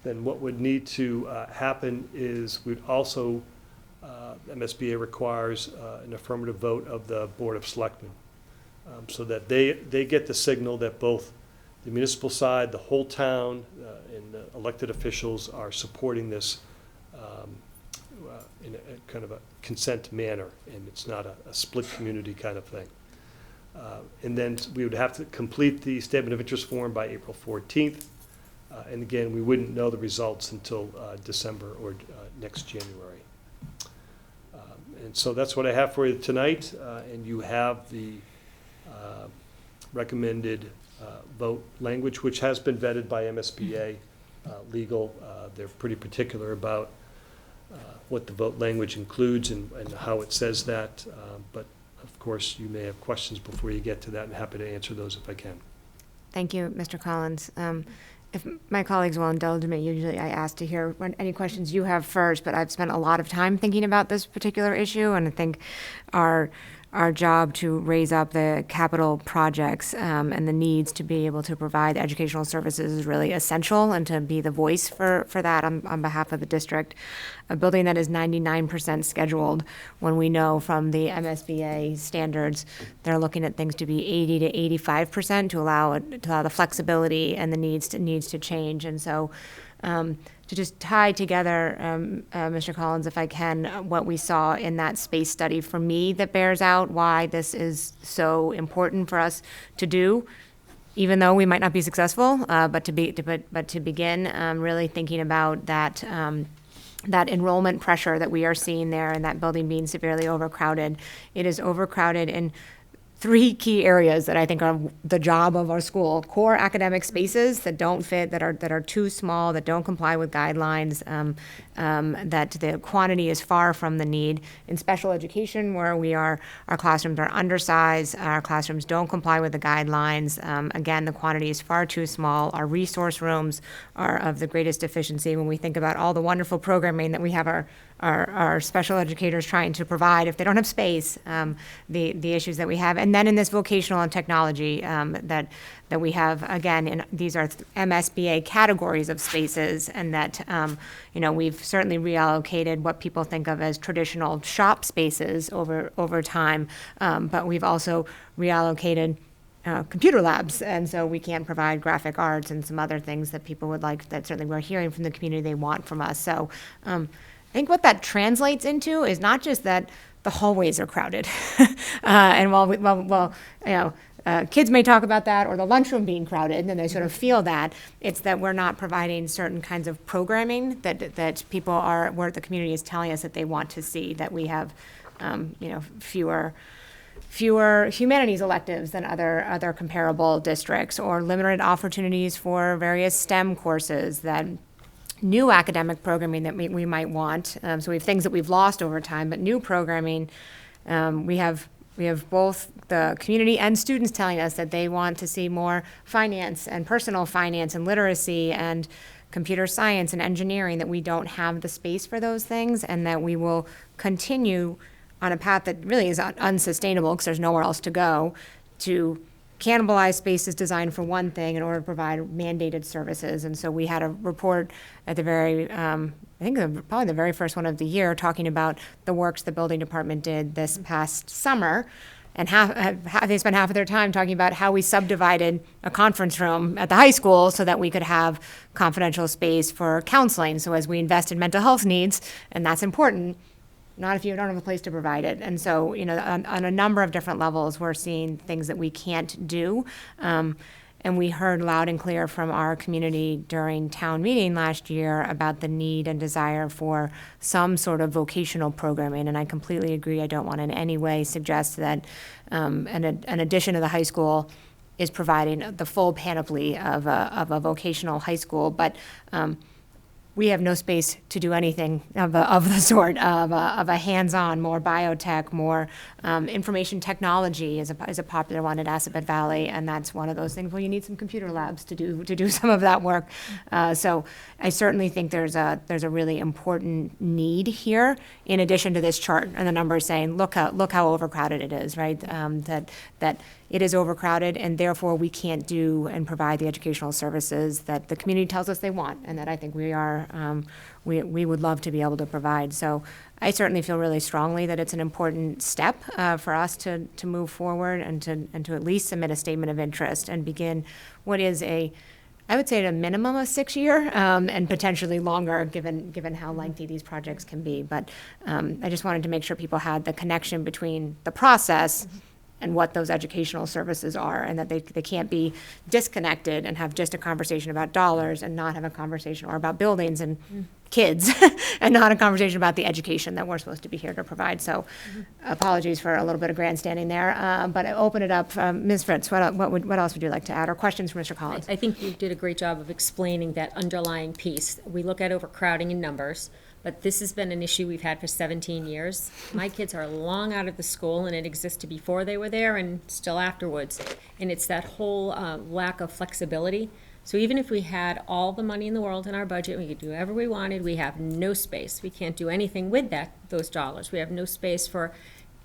then what would need to happen is we'd also, MSBA requires an affirmative vote of the Board of Selectmen, so that they get the signal that both the municipal side, the whole town, and the elected officials are supporting this in a kind of a consent manner, and it's not a split community kind of thing. And then we would have to complete the statement of interest form by April 14th. And again, we wouldn't know the results until December or next January. And so that's what I have for you tonight. And you have the recommended vote language, which has been vetted by MSBA legal. They're pretty particular about what the vote language includes and how it says that. But of course, you may have questions before you get to that, and happy to answer those if I can. Thank you, Mr. Collins. If my colleagues will indulge me, usually I ask to hear any questions you have first, but I've spent a lot of time thinking about this particular issue, and I think our job to raise up the capital projects and the needs to be able to provide educational services is really essential, and to be the voice for that on behalf of the district. A building that is 99% scheduled, when we know from the MSBA standards, they're looking at things to be 80 to 85% to allow the flexibility and the needs to change. And so to just tie together, Mr. Collins, if I can, what we saw in that space study for me that bears out why this is so important for us to do, even though we might not be successful, but to begin really thinking about that enrollment pressure that we are seeing there, and that building being severely overcrowded. It is overcrowded in three key areas that I think are the job of our school: core academic spaces that don't fit, that are too small, that don't comply with guidelines, that the quantity is far from the need. In special education, where our classrooms are undersized, our classrooms don't comply with the guidelines. Again, the quantity is far too small. Our resource rooms are of the greatest efficiency. When we think about all the wonderful programming that we have our special educators trying to provide, if they don't have space, the issues that we have. And then in this vocational and technology, that we have, again, these are MSBA categories of spaces, and that, we've certainly reallocated what people think of as traditional shop spaces over time, but we've also reallocated computer labs, and so we can provide graphic arts and some other things that people would like, that certainly we're hearing from the community they want from us. So I think what that translates into is not just that the hallways are crowded, and kids may talk about that, or the lunchroom being crowded, and they sort of feel that. It's that we're not providing certain kinds of programming that people are, where the community is telling us that they want to see, that we have, fewer humanities electives than other comparable districts, or limited opportunities for various STEM courses, that new academic programming that we might want. So we have things that we've lost over time, but new programming, we have both the community and students telling us that they want to see more finance and personal finance and literacy and computer science and engineering, that we don't have the space for those things, and that we will continue on a path that really is unsustainable because there's nowhere else to go, to cannibalize spaces designed for one thing in order to provide mandated services. And so we had a report at the very, probably the very first one of the year, talking about the works the building department did this past summer. And they spent half of their time talking about how we subdivided a conference room at the high school so that we could have confidential space for counseling. So as we invest in mental health needs, and that's important, not if you don't have a place to provide it. And so, on a number of different levels, we're seeing things that we can't do. And we heard loud and clear from our community during town meeting last year about the need and desire for some sort of vocational programming. And I completely agree. I don't want in any way suggest that an addition to the high school is providing the full panoply of a vocational high school. But we have no space to do anything of the sort, of a hands-on, more biotech, more information technology is a popular one at Assabet Valley, and that's one of those things where you need some computer labs to do some of that work. So I certainly think there's a really important need here, in addition to this chart and the numbers saying, look how overcrowded it is, right? That it is overcrowded, and therefore we can't do and provide the educational services that the community tells us they want, and that I think we would love to be able to provide. So I certainly feel really strongly that it's an important step for us to move forward and to at least submit a statement of interest and begin what is I would say at a minimum of 6 year, and potentially longer, given how lengthy these projects can be. But I just wanted to make sure people had the connection between the process and what those educational services are, and that they can't be disconnected and have just a conversation about dollars and not have a conversation, or about buildings and kids, and not a conversation about the education that we're supposed to be here to provide. So apologies for a little bit of grandstanding there, but I open it up. Ms. Fritz, what else would you like to add, or questions for Mr. Collins? I think you did a great job of explaining that underlying piece. We look at overcrowding in numbers, but this has been an issue we've had for 17 years. My kids are long out of the school, and it existed before they were there and still afterwards. And it's that whole lack of flexibility. So even if we had all the money in the world in our budget, we could do whatever we wanted, we have no space. We can't do anything with those dollars. We have no space for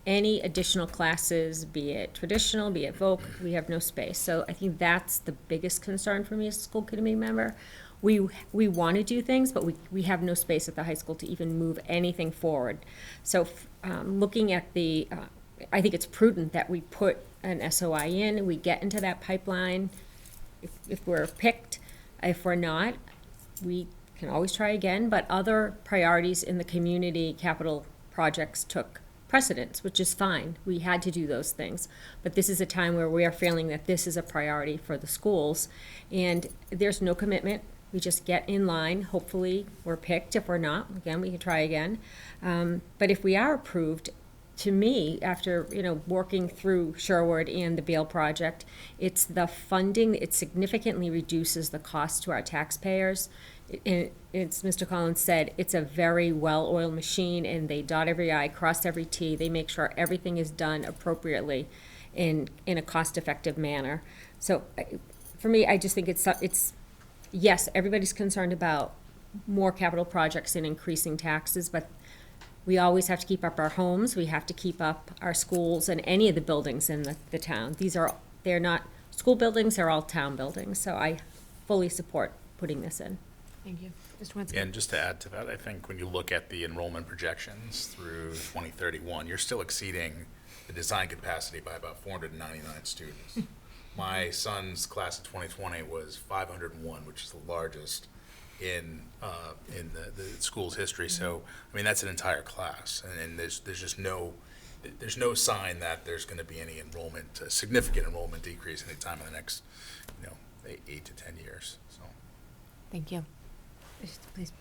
any additional classes, be it traditional, be it voc. We have no space. So I think that's the biggest concern for me as a school committee member. We want to do things, but we have no space at the high school to even move anything forward. So looking at I think it's prudent that we put an SOI in, we get into that pipeline. If we're picked, if we're not, we can always try again, but other priorities in the community capital projects took precedence, which is fine. We had to do those things. But this is a time where we are feeling that this is a priority for the schools, and there's no commitment. We just get in line. Hopefully we're picked. If we're not, again, we can try again. But if we are approved, to me, after, working through Sherwood and the Beal project, it's the funding, it significantly reduces the cost to our taxpayers. It's, Mr. Collins said, it's a very well-oiled machine, and they dot every I, cross every T. They make sure everything is done appropriately in a cost-effective manner. So for me, I just think it's, yes, everybody's concerned about more capital projects and increasing taxes, but we always have to keep up our homes, we have to keep up our schools and any of the buildings in the town. They're not school buildings, they're all town buildings, so I fully support putting this in. Thank you. Mr. Winsky? And just to add to that, I think when you look at the enrollment projections through 2031, you're still exceeding the design capacity by about 499 students. My son's class of 2020 was 501, which is the largest in the school's history. So, I mean, that's an entire class, and there's just no sign that there's going to be any significant enrollment decrease anytime in the next, 8 to 10 years. So. Thank you. Please.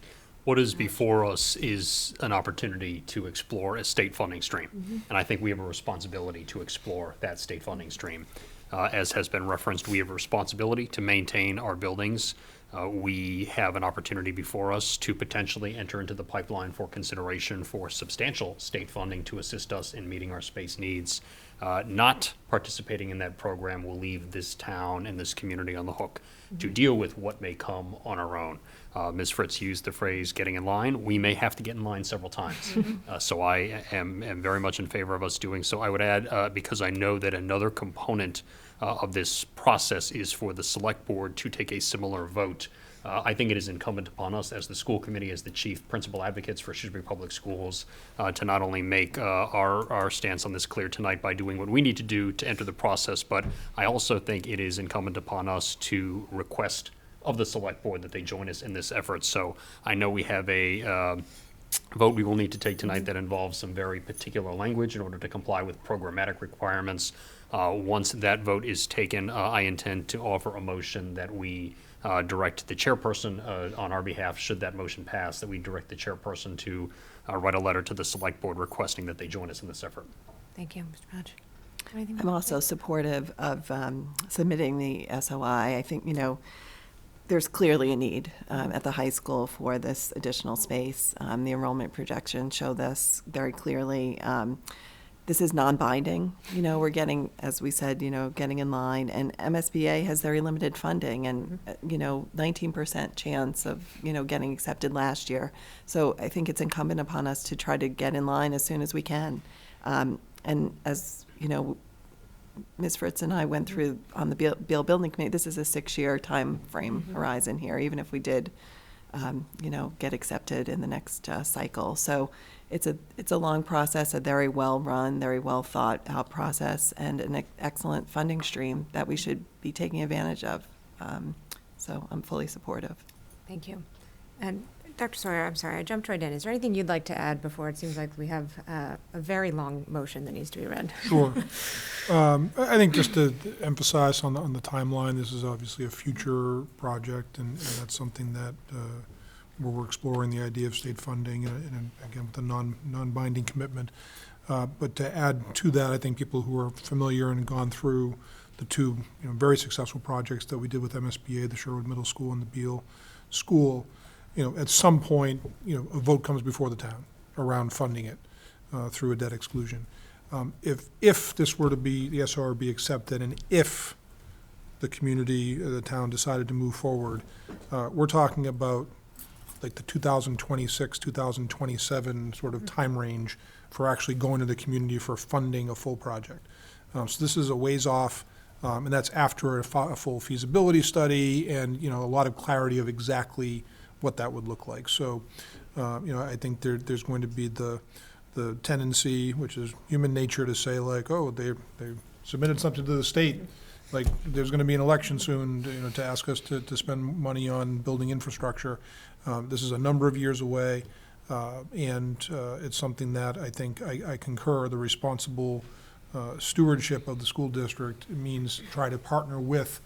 What is before us is an opportunity to explore a state funding stream. And I think we have a responsibility to explore that state funding stream. As has been referenced, we have a responsibility to maintain our buildings. We have an opportunity before us to potentially enter into the pipeline for consideration for substantial state funding to assist us in meeting our space needs. Not participating in that program will leave this town and this community on the hook to deal with what may come on our own. Ms. Fritz used the phrase getting in line. We may have to get in line several times. So I am very much in favor of us doing so. I would add, because I know that another component of this process is for the select board to take a similar vote. I think it is incumbent upon us as the school committee, as the chief principal advocates for Shrewsbury Public Schools, to not only make our stance on this clear tonight by doing what we need to do to enter the process, but I also think it is incumbent upon us to request of the select board that they join us in this effort. So I know we have a vote we will need to take tonight that involves some very particular language in order to comply with programmatic requirements. Once that vote is taken, I intend to offer a motion that we direct the chairperson on our behalf, should that motion pass, that we direct the chairperson to write a letter to the select board requesting that they join us in this effort. Thank you, Mr. Hodge. Anything I'm more? also supportive of submitting the SOI. I think, there's clearly a need at the high school for this additional space. The enrollment projections show this very clearly. This is non-binding. We're getting, as we said, getting in line. And MSBA has very limited funding and, 19% chance of, getting accepted last year. So I think it's incumbent upon us to try to get in line as soon as we can. And as, Ms. Fritz and I went through on the Beal Building Committee, this is a 6-year time frame horizon here, even if we did, get accepted in the next cycle. So it's a long process, a very well-run, very well-thought-out process, and an excellent funding stream that we should be taking advantage of. So I'm fully supportive. Thank you. And Dr. Sawyer, I'm sorry, I jumped right in. Is there anything you'd like to add before it seems like we have a very long motion that needs to be read? Sure. I think just to emphasize on the timeline, this is obviously a future project, and that's something that where we're exploring the idea of state funding, and again, with a non-binding commitment. But to add to that, I think people who are familiar and gone through the two very successful projects that we did with MSBA, the Sherwood Middle School and the Beal School, at some point, a vote comes before the town around funding it through a debt exclusion. If this were to be, the SR be accepted, and if the community, the town decided to move forward, we're talking about like the 2026, 2027 sort of time range for actually going to the community for funding a full project. So this is a ways off, and that's after a full feasibility study and, a lot of clarity of exactly what that would look like. So, I think there's going to be the tendency, which is human nature, to say like, oh, they submitted something to the state, like there's going to be an election soon, to ask us to spend money on building infrastructure. This is a number of years away, and it's something that I think I concur. The responsible stewardship of the school district means try to partner with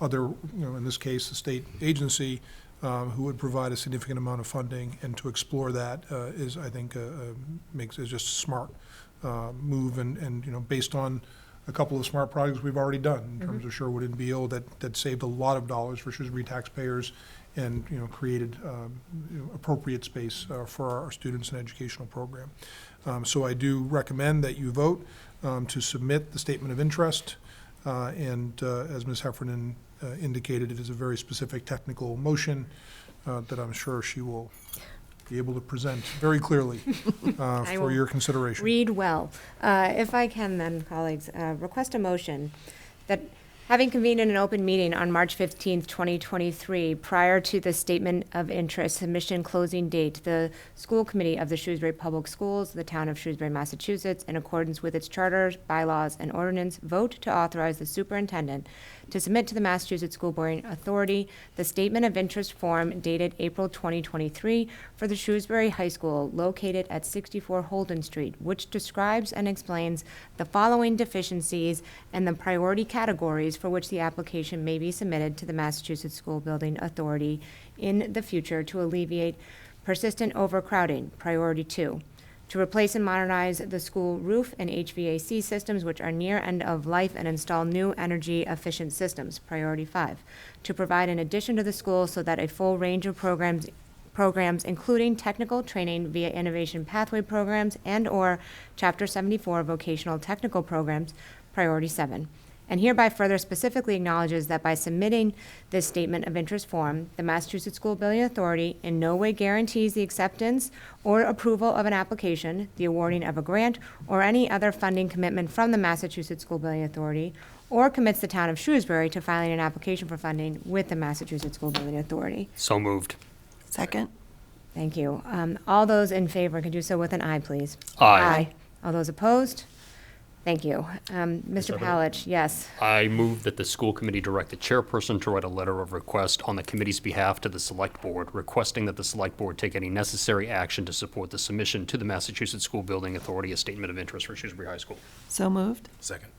other, in this case, the state agency, who would provide a significant amount of funding, and to explore that is, I think, is just a smart move, and, you know, based on a couple of smart projects we've already done in terms of Sherwood and Beal that saved a lot of dollars for Shrewsbury taxpayers and, you know, created appropriate space for our students and educational program. So I do recommend that you vote to submit the statement of interest, and as Ms. Heffernan indicated, it is a very specific technical motion that I'm sure she will be able to present very clearly will for your consideration. Read well. If I can then, colleagues, request a motion that, having convened in an open meeting on March 15th, 2023, prior to the statement of interest submission closing date, the school committee of the Shrewsbury Public Schools, the town of Shrewsbury, Massachusetts, in accordance with its charters, bylaws, and ordinance, vote to authorize the superintendent to submit to the Massachusetts School Board Authority the statement of interest form dated April 2023 for the Shrewsbury High School located at 64 Holden Street, which describes and explains the following deficiencies and the priority categories for which the application may be submitted to the Massachusetts School Building Authority in the future to alleviate persistent overcrowding, priority 2. To replace and modernize the school roof and HVAC systems which are near end of life and install new energy efficient systems, priority 5. To provide an addition to the school so that a full range of programs including technical training via innovation pathway programs and/or Chapter 74 vocational technical programs, priority 7. And hereby further specifically acknowledges that by submitting this statement of interest form, the Massachusetts School Building Authority in no way guarantees the acceptance or approval of an application, the awarding of a grant, or any other funding commitment from the Massachusetts School Building Authority, or commits the town of Shrewsbury to filing an application for funding with the Massachusetts School Building Authority. So moved. Second? Thank you. All those in favor could do so with an aye, please. Aye. All those opposed? Thank you. Mr. Evelyn? Palich, yes. I move that the school committee direct the chairperson to write a letter of request on the committee's behalf to the select board, requesting that the select board take any necessary action to support the submission to the Massachusetts School Building Authority a statement of interest for Shrewsbury High School. So moved? Second.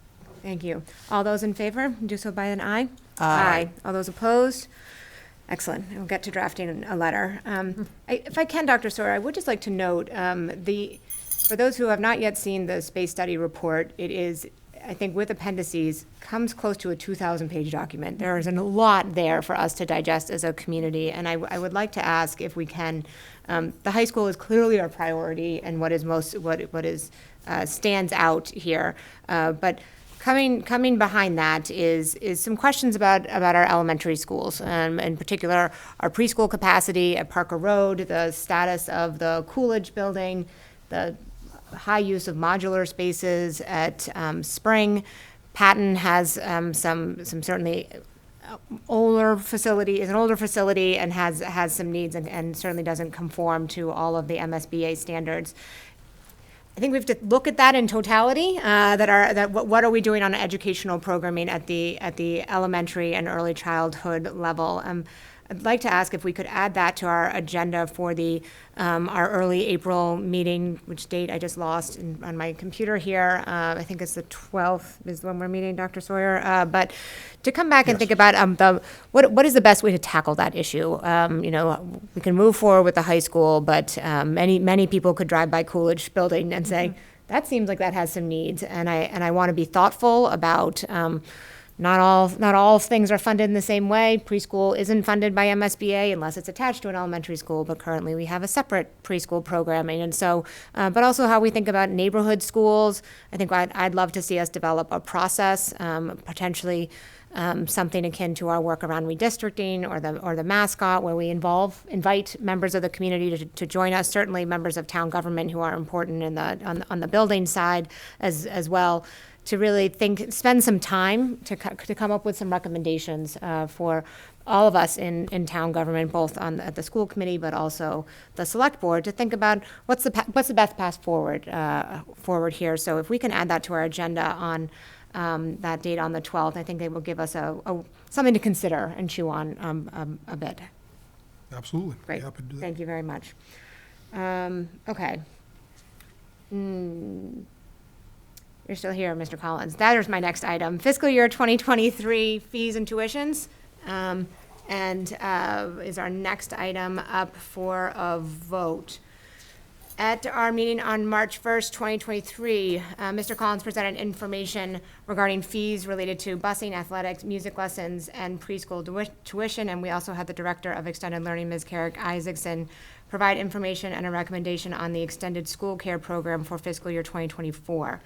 Thank you. All those in favor, do so by an aye. Aye. All those opposed? Excellent. We'll get to drafting a letter. If I can, Dr. Sawyer, I would just like to note, for those who have not yet seen the space study report, it is, I think with appendices, comes close to a 2,000-page document. There is a lot there for us to digest as a community, and I would like to ask if we can, the high school is clearly our priority and what is stands out here, but Coming behind that is some questions about our elementary schools, in particular our preschool capacity at Parker Road, the status of the Coolidge building, the high use of modular spaces at Spring. Patton has some certainly older facility, is an older facility and has some needs and certainly doesn't conform to all of the MSBA standards. I think we have to look at that in totality. What are we doing on educational programming at the elementary and early childhood level? I'd like to ask if we could add that to our agenda for our early April meeting, which date I just lost on my computer here. I think it's the 12th is when we're meeting, Dr. Sawyer. But to come back and think about what is the best way to tackle that issue. We can move forward with the high school, but many people could drive by Coolidge building and say, that seems like that has some needs. And I want to be thoughtful about not all things are funded in the same way. Preschool isn't funded by MSBA unless it's attached to an elementary school, but currently we have a separate preschool programming. And so, but also how we think about neighborhood schools. I think I'd love to see us develop a process, potentially something akin to our work around redistricting or the mascot, where we invite members of the community to join us. Certainly members of town government who are important on the building side as well. To really spend some time to come up with some recommendations for all of us in town government, both at the school committee, but also the select board, to think about what's the best path forward here. So if we can add that to our agenda on that date on the 12th, I think it will give us something to consider and chew on a bit. Absolutely. Great. Be happy to do that. Thank you very much. Okay. You're still here, Mr. Collins. That is my next item. Fiscal year 2023 fees and tuitions. and is our next item up for a vote. At our meeting on March 1st, 2023, Mr. Collins presented information regarding fees related to busing, athletics, music lessons, and preschool tuition, and we also had the Director of Extended Learning, Ms. Carrick Isaacson, provide information and a recommendation on the Extended School Care Program for fiscal year 2024.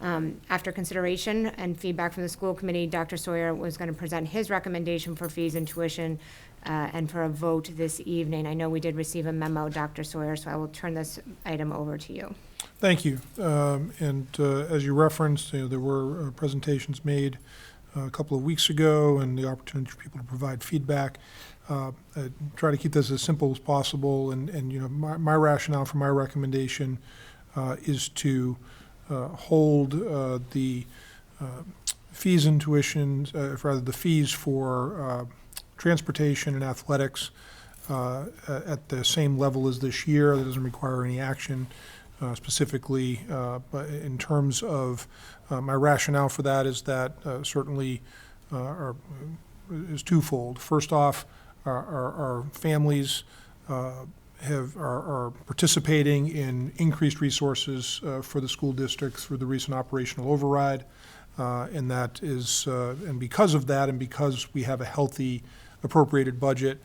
After consideration and feedback from the school committee, Dr. Sawyer was going to present his recommendation for fees and tuition and for a vote this evening. I know we did receive a memo, Dr. Sawyer, so I will turn this item over to you. Thank you. As you referenced, there were presentations made a couple of weeks ago and the opportunity for people to provide feedback. I try to keep this as simple as possible, and my rationale for my recommendation is to hold the fees and tuition, rather the fees for transportation and athletics at the same level as this year. That doesn't require any action specifically, but in terms of my rationale for that is that certainly is twofold. First off, our families are participating in increased resources for the school district through the recent operational override, and that is, and because of that, and because we have a healthy appropriated budget,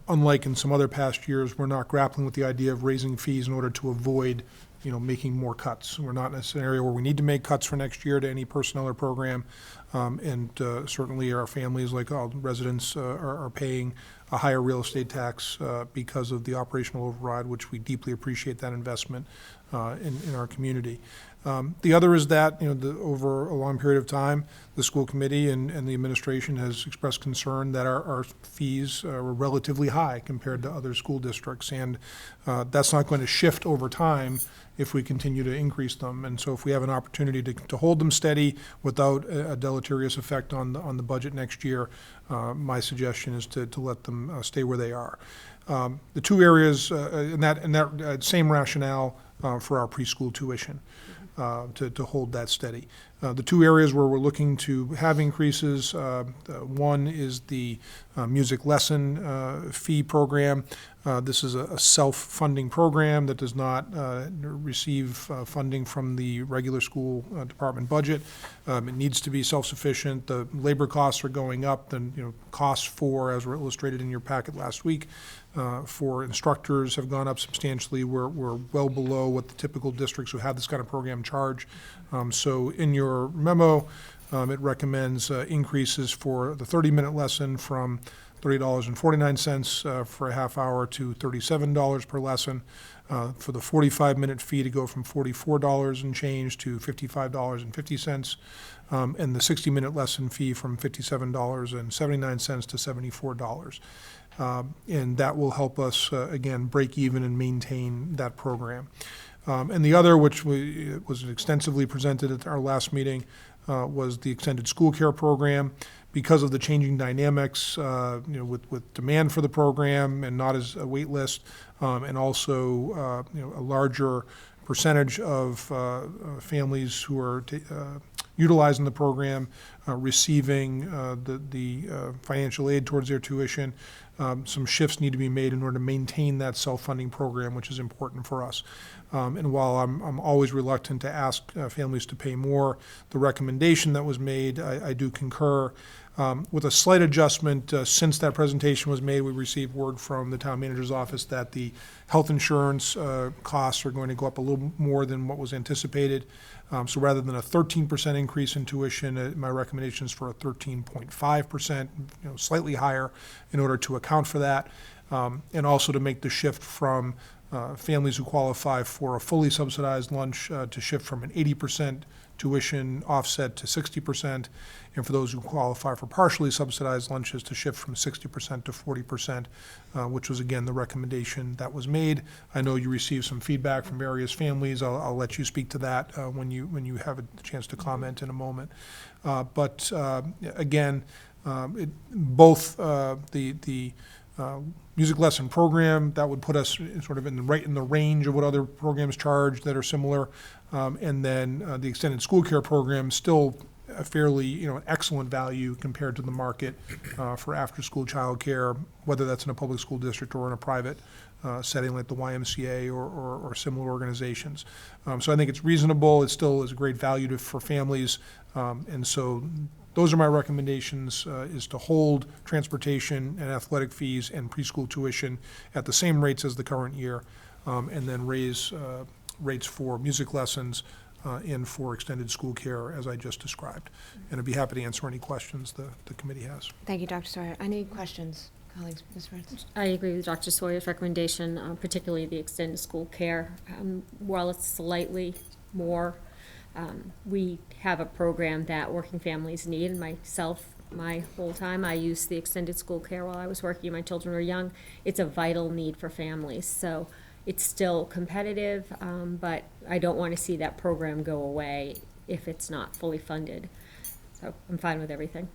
unlike in some other past years, we're not grappling with the idea of raising fees in order to avoid, making more cuts. We're not in a scenario where we need to make cuts for next year to any personnel or program, and certainly our families, like all residents, are paying a higher real estate tax because of the operational override, which we deeply appreciate that investment in our community. The other is that, over a long period of time, the school committee and the administration has expressed concern that our fees were relatively high compared to other school districts, and that's not going to shift over time if we continue to increase them. And so if we have an opportunity to hold them steady without a deleterious effect on the budget next year, my suggestion is to let them stay where they are. The two areas, and that same rationale for our preschool tuition, to hold that steady. The two areas where we're looking to have increases, one is the music lesson fee program. This is a self-funding program that does not receive funding from the regular school department budget. It needs to be self-sufficient. The labor costs are going up. The costs for, as were illustrated in your packet last week, for instructors have gone up substantially. We're well below what the typical districts who have this kind of program charge. So in your memo, it recommends increases for the 30-minute lesson from $30.49 for a half hour to $37 per lesson. For the 45-minute fee to go from $44 and change to $55.50. And the 60-minute lesson fee from $57.79 to $74. And that will help us, again, break even and maintain that program. And the other, which was extensively presented at our last meeting, was the Extended School Care Program. Because of the changing dynamics, with demand for the program and not as a wait list, and also, a larger percentage of families who are utilizing the program, receiving the financial aid towards their tuition. Some shifts need to be made in order to maintain that self-funding program, which is important for us. And while I'm always reluctant to ask families to pay more, the recommendation that was made, I do concur. With a slight adjustment, since that presentation was made, we received word from the town manager's office that the health insurance costs are going to go up a little more than what was anticipated. So rather than a 13% increase in tuition, my recommendation is for a 13.5%, slightly higher, in order to account for that, and also to make the shift from families who qualify for a fully subsidized lunch to shift from an 80% tuition offset to 60%, and for those who qualify for partially subsidized lunches to shift from 60% to 40%, which was, again, the recommendation that was made. I know you received some feedback from various families. I'll let you speak to that when you have a chance to comment in a moment. But again, both the music lesson program, that would put us sort of in the range of what other programs charge that are similar, and then the extended school care program still a fairly, an excellent value compared to the market for after-school childcare, whether that's in a public school district or in a private setting like the YMCA or similar organizations. So I think it's reasonable. It still is a great value for families. And so those are my recommendations, is to hold transportation and athletic fees and preschool tuition at the same rates as the current year, and then raise rates for music lessons and for extended school care, as I just described. And I'd be happy to answer any questions the committee has. Thank you, Dr. Sawyer. Any questions, colleagues? Ms. Fritz? I agree with Dr. Sawyer's recommendation, particularly the extended school care. While it's slightly more, we have a program that working families need, and myself, my whole time, I used the extended school care while I was working, my children were young. It's a vital need for families, so it's still competitive, but I don't want to see that program go away if it's not fully funded. So I'm fine with everything.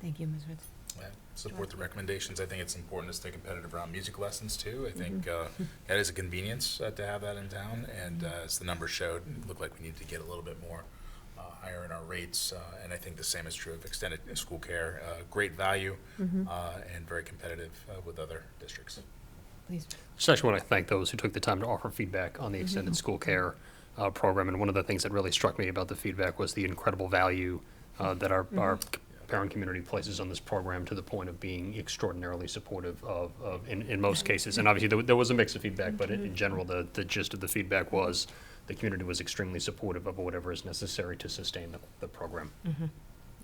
Thank you, Ms. Fritz. I support the recommendations. I think it's important to stay competitive around music lessons too. I think that is a convenience to have that in town, and as the numbers showed, it looked like we needed to get a little bit more higher in our rates, and I think the same is true of extended school care. Great value and very competitive with other districts. Please. Just actually want to thank those who took the time to offer feedback on the extended school care program. And one of the things that really struck me about the feedback was the incredible value that our parent community places on this program, to the point of being extraordinarily supportive of in most cases. And obviously there was a mix of feedback, but in general, the gist of the feedback was the community was extremely supportive of whatever is necessary to sustain the program.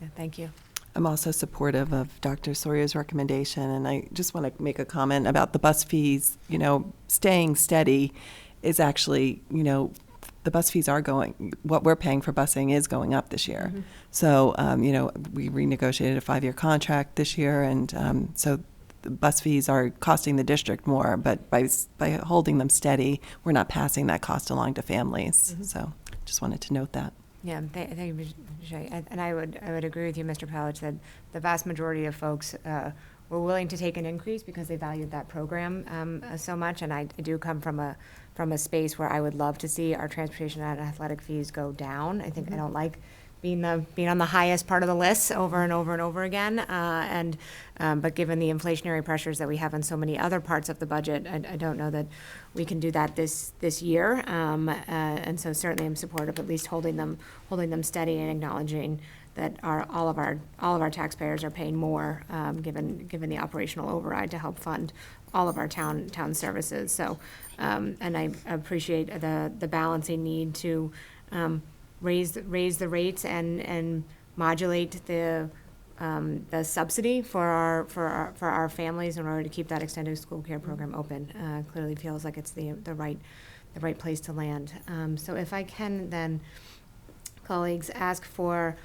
Yeah, thank you. I'm also supportive of Dr. Sawyer's recommendation, and I just want to make a comment about the bus fees. Staying steady is actually, the bus fees are what we're paying for busing is going up this year. So, we renegotiated a 5-year contract this year, and so the bus fees are costing the district more, but by holding them steady, we're not passing that cost along to families. So just wanted to note that. Yeah, thank you, Ms. Shea. And I would agree with you, Mr. Palic, that the vast majority of folks were willing to take an increase because they valued that program so much. And I do come from a space where I would love to see our transportation and athletic fees go down. I think I don't like being on the highest part of the list over and over and over again. But given the inflationary pressures that we have in so many other parts of the budget, I don't know that we can do that this year. And so certainly I'm supportive of at least holding them steady and acknowledging that all of our taxpayers are paying more, given the operational override to help fund all of our town services. So, and I appreciate the balancing need to raise the rates and modulate the subsidy for our families in order to keep that extended school care program open. Clearly feels like it's the right place to land. So if I can then, colleagues, ask for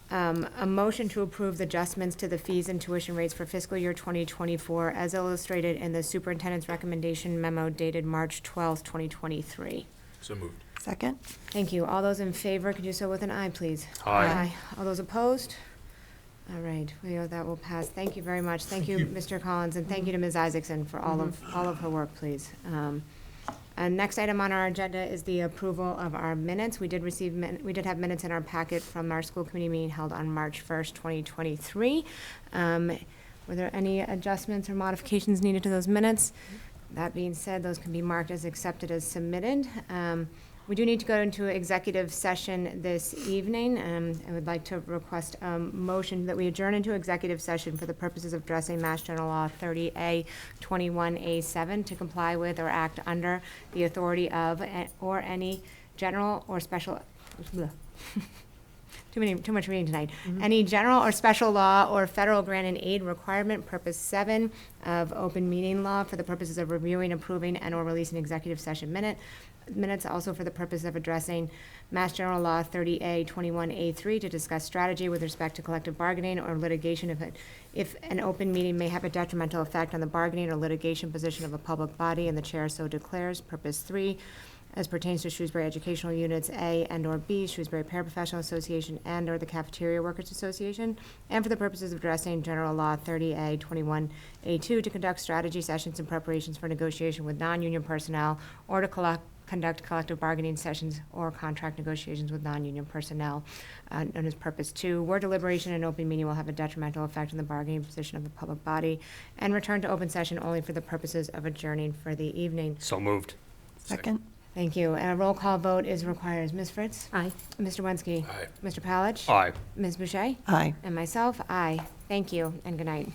a motion to approve the adjustments to the fees and tuition rates for fiscal year 2024 as illustrated in the superintendent's recommendation memo dated March 12th, 2023. So moved. Second? Thank you. All those in favor, could you so with an aye, please? Aye. All those opposed? All right, that will pass. Thank you very much. Thank you, Mr. Collins, and thank you to Ms. Isaacson for all of her work, please. Next item on our agenda is the approval of our minutes. We did have minutes in our packet from our school committee meeting held on March 1st, 2023. Were there any adjustments or modifications needed to those minutes? That being said, those can be marked as accepted as submitted. We do need to go into executive session this evening. I would like to request a motion that we adjourn into executive session for the purposes of addressing Mass General Law 30A 21A7 to comply with or act under the authority of or any general or special, too much reading tonight. Any general or special law or federal grant and aid requirement, purpose 7 of open meeting law for the purposes of reviewing, approving, and or releasing executive session minutes, also for the purpose of addressing Mass General Law 30A 21A3 to discuss strategy with respect to collective bargaining or litigation if an open meeting may have a detrimental effect on the bargaining or litigation position of a public body and the chair so declares, purpose 3. as pertains to Shrewsbury Educational Units A and/or B, Shrewsbury Paraprofessional Association and/or the Cafeteria Workers Association, and for the purposes of addressing General Law 30A 21A2 to conduct strategy sessions and preparations for negotiation with non-union personnel or to conduct collective bargaining sessions or contract negotiations with non-union personnel, known as Purpose 2, where deliberation in open meeting will have a detrimental effect on the bargaining position of the public body, and return to open session only for the purposes of adjourning for the evening. So moved. Second? Thank you. A roll call vote is required. Ms. Fritz? Aye. Mr. Wensky? Aye. Mr. Palach? Aye. Ms. Boucher? Aye. And myself, aye. Thank you, and good night.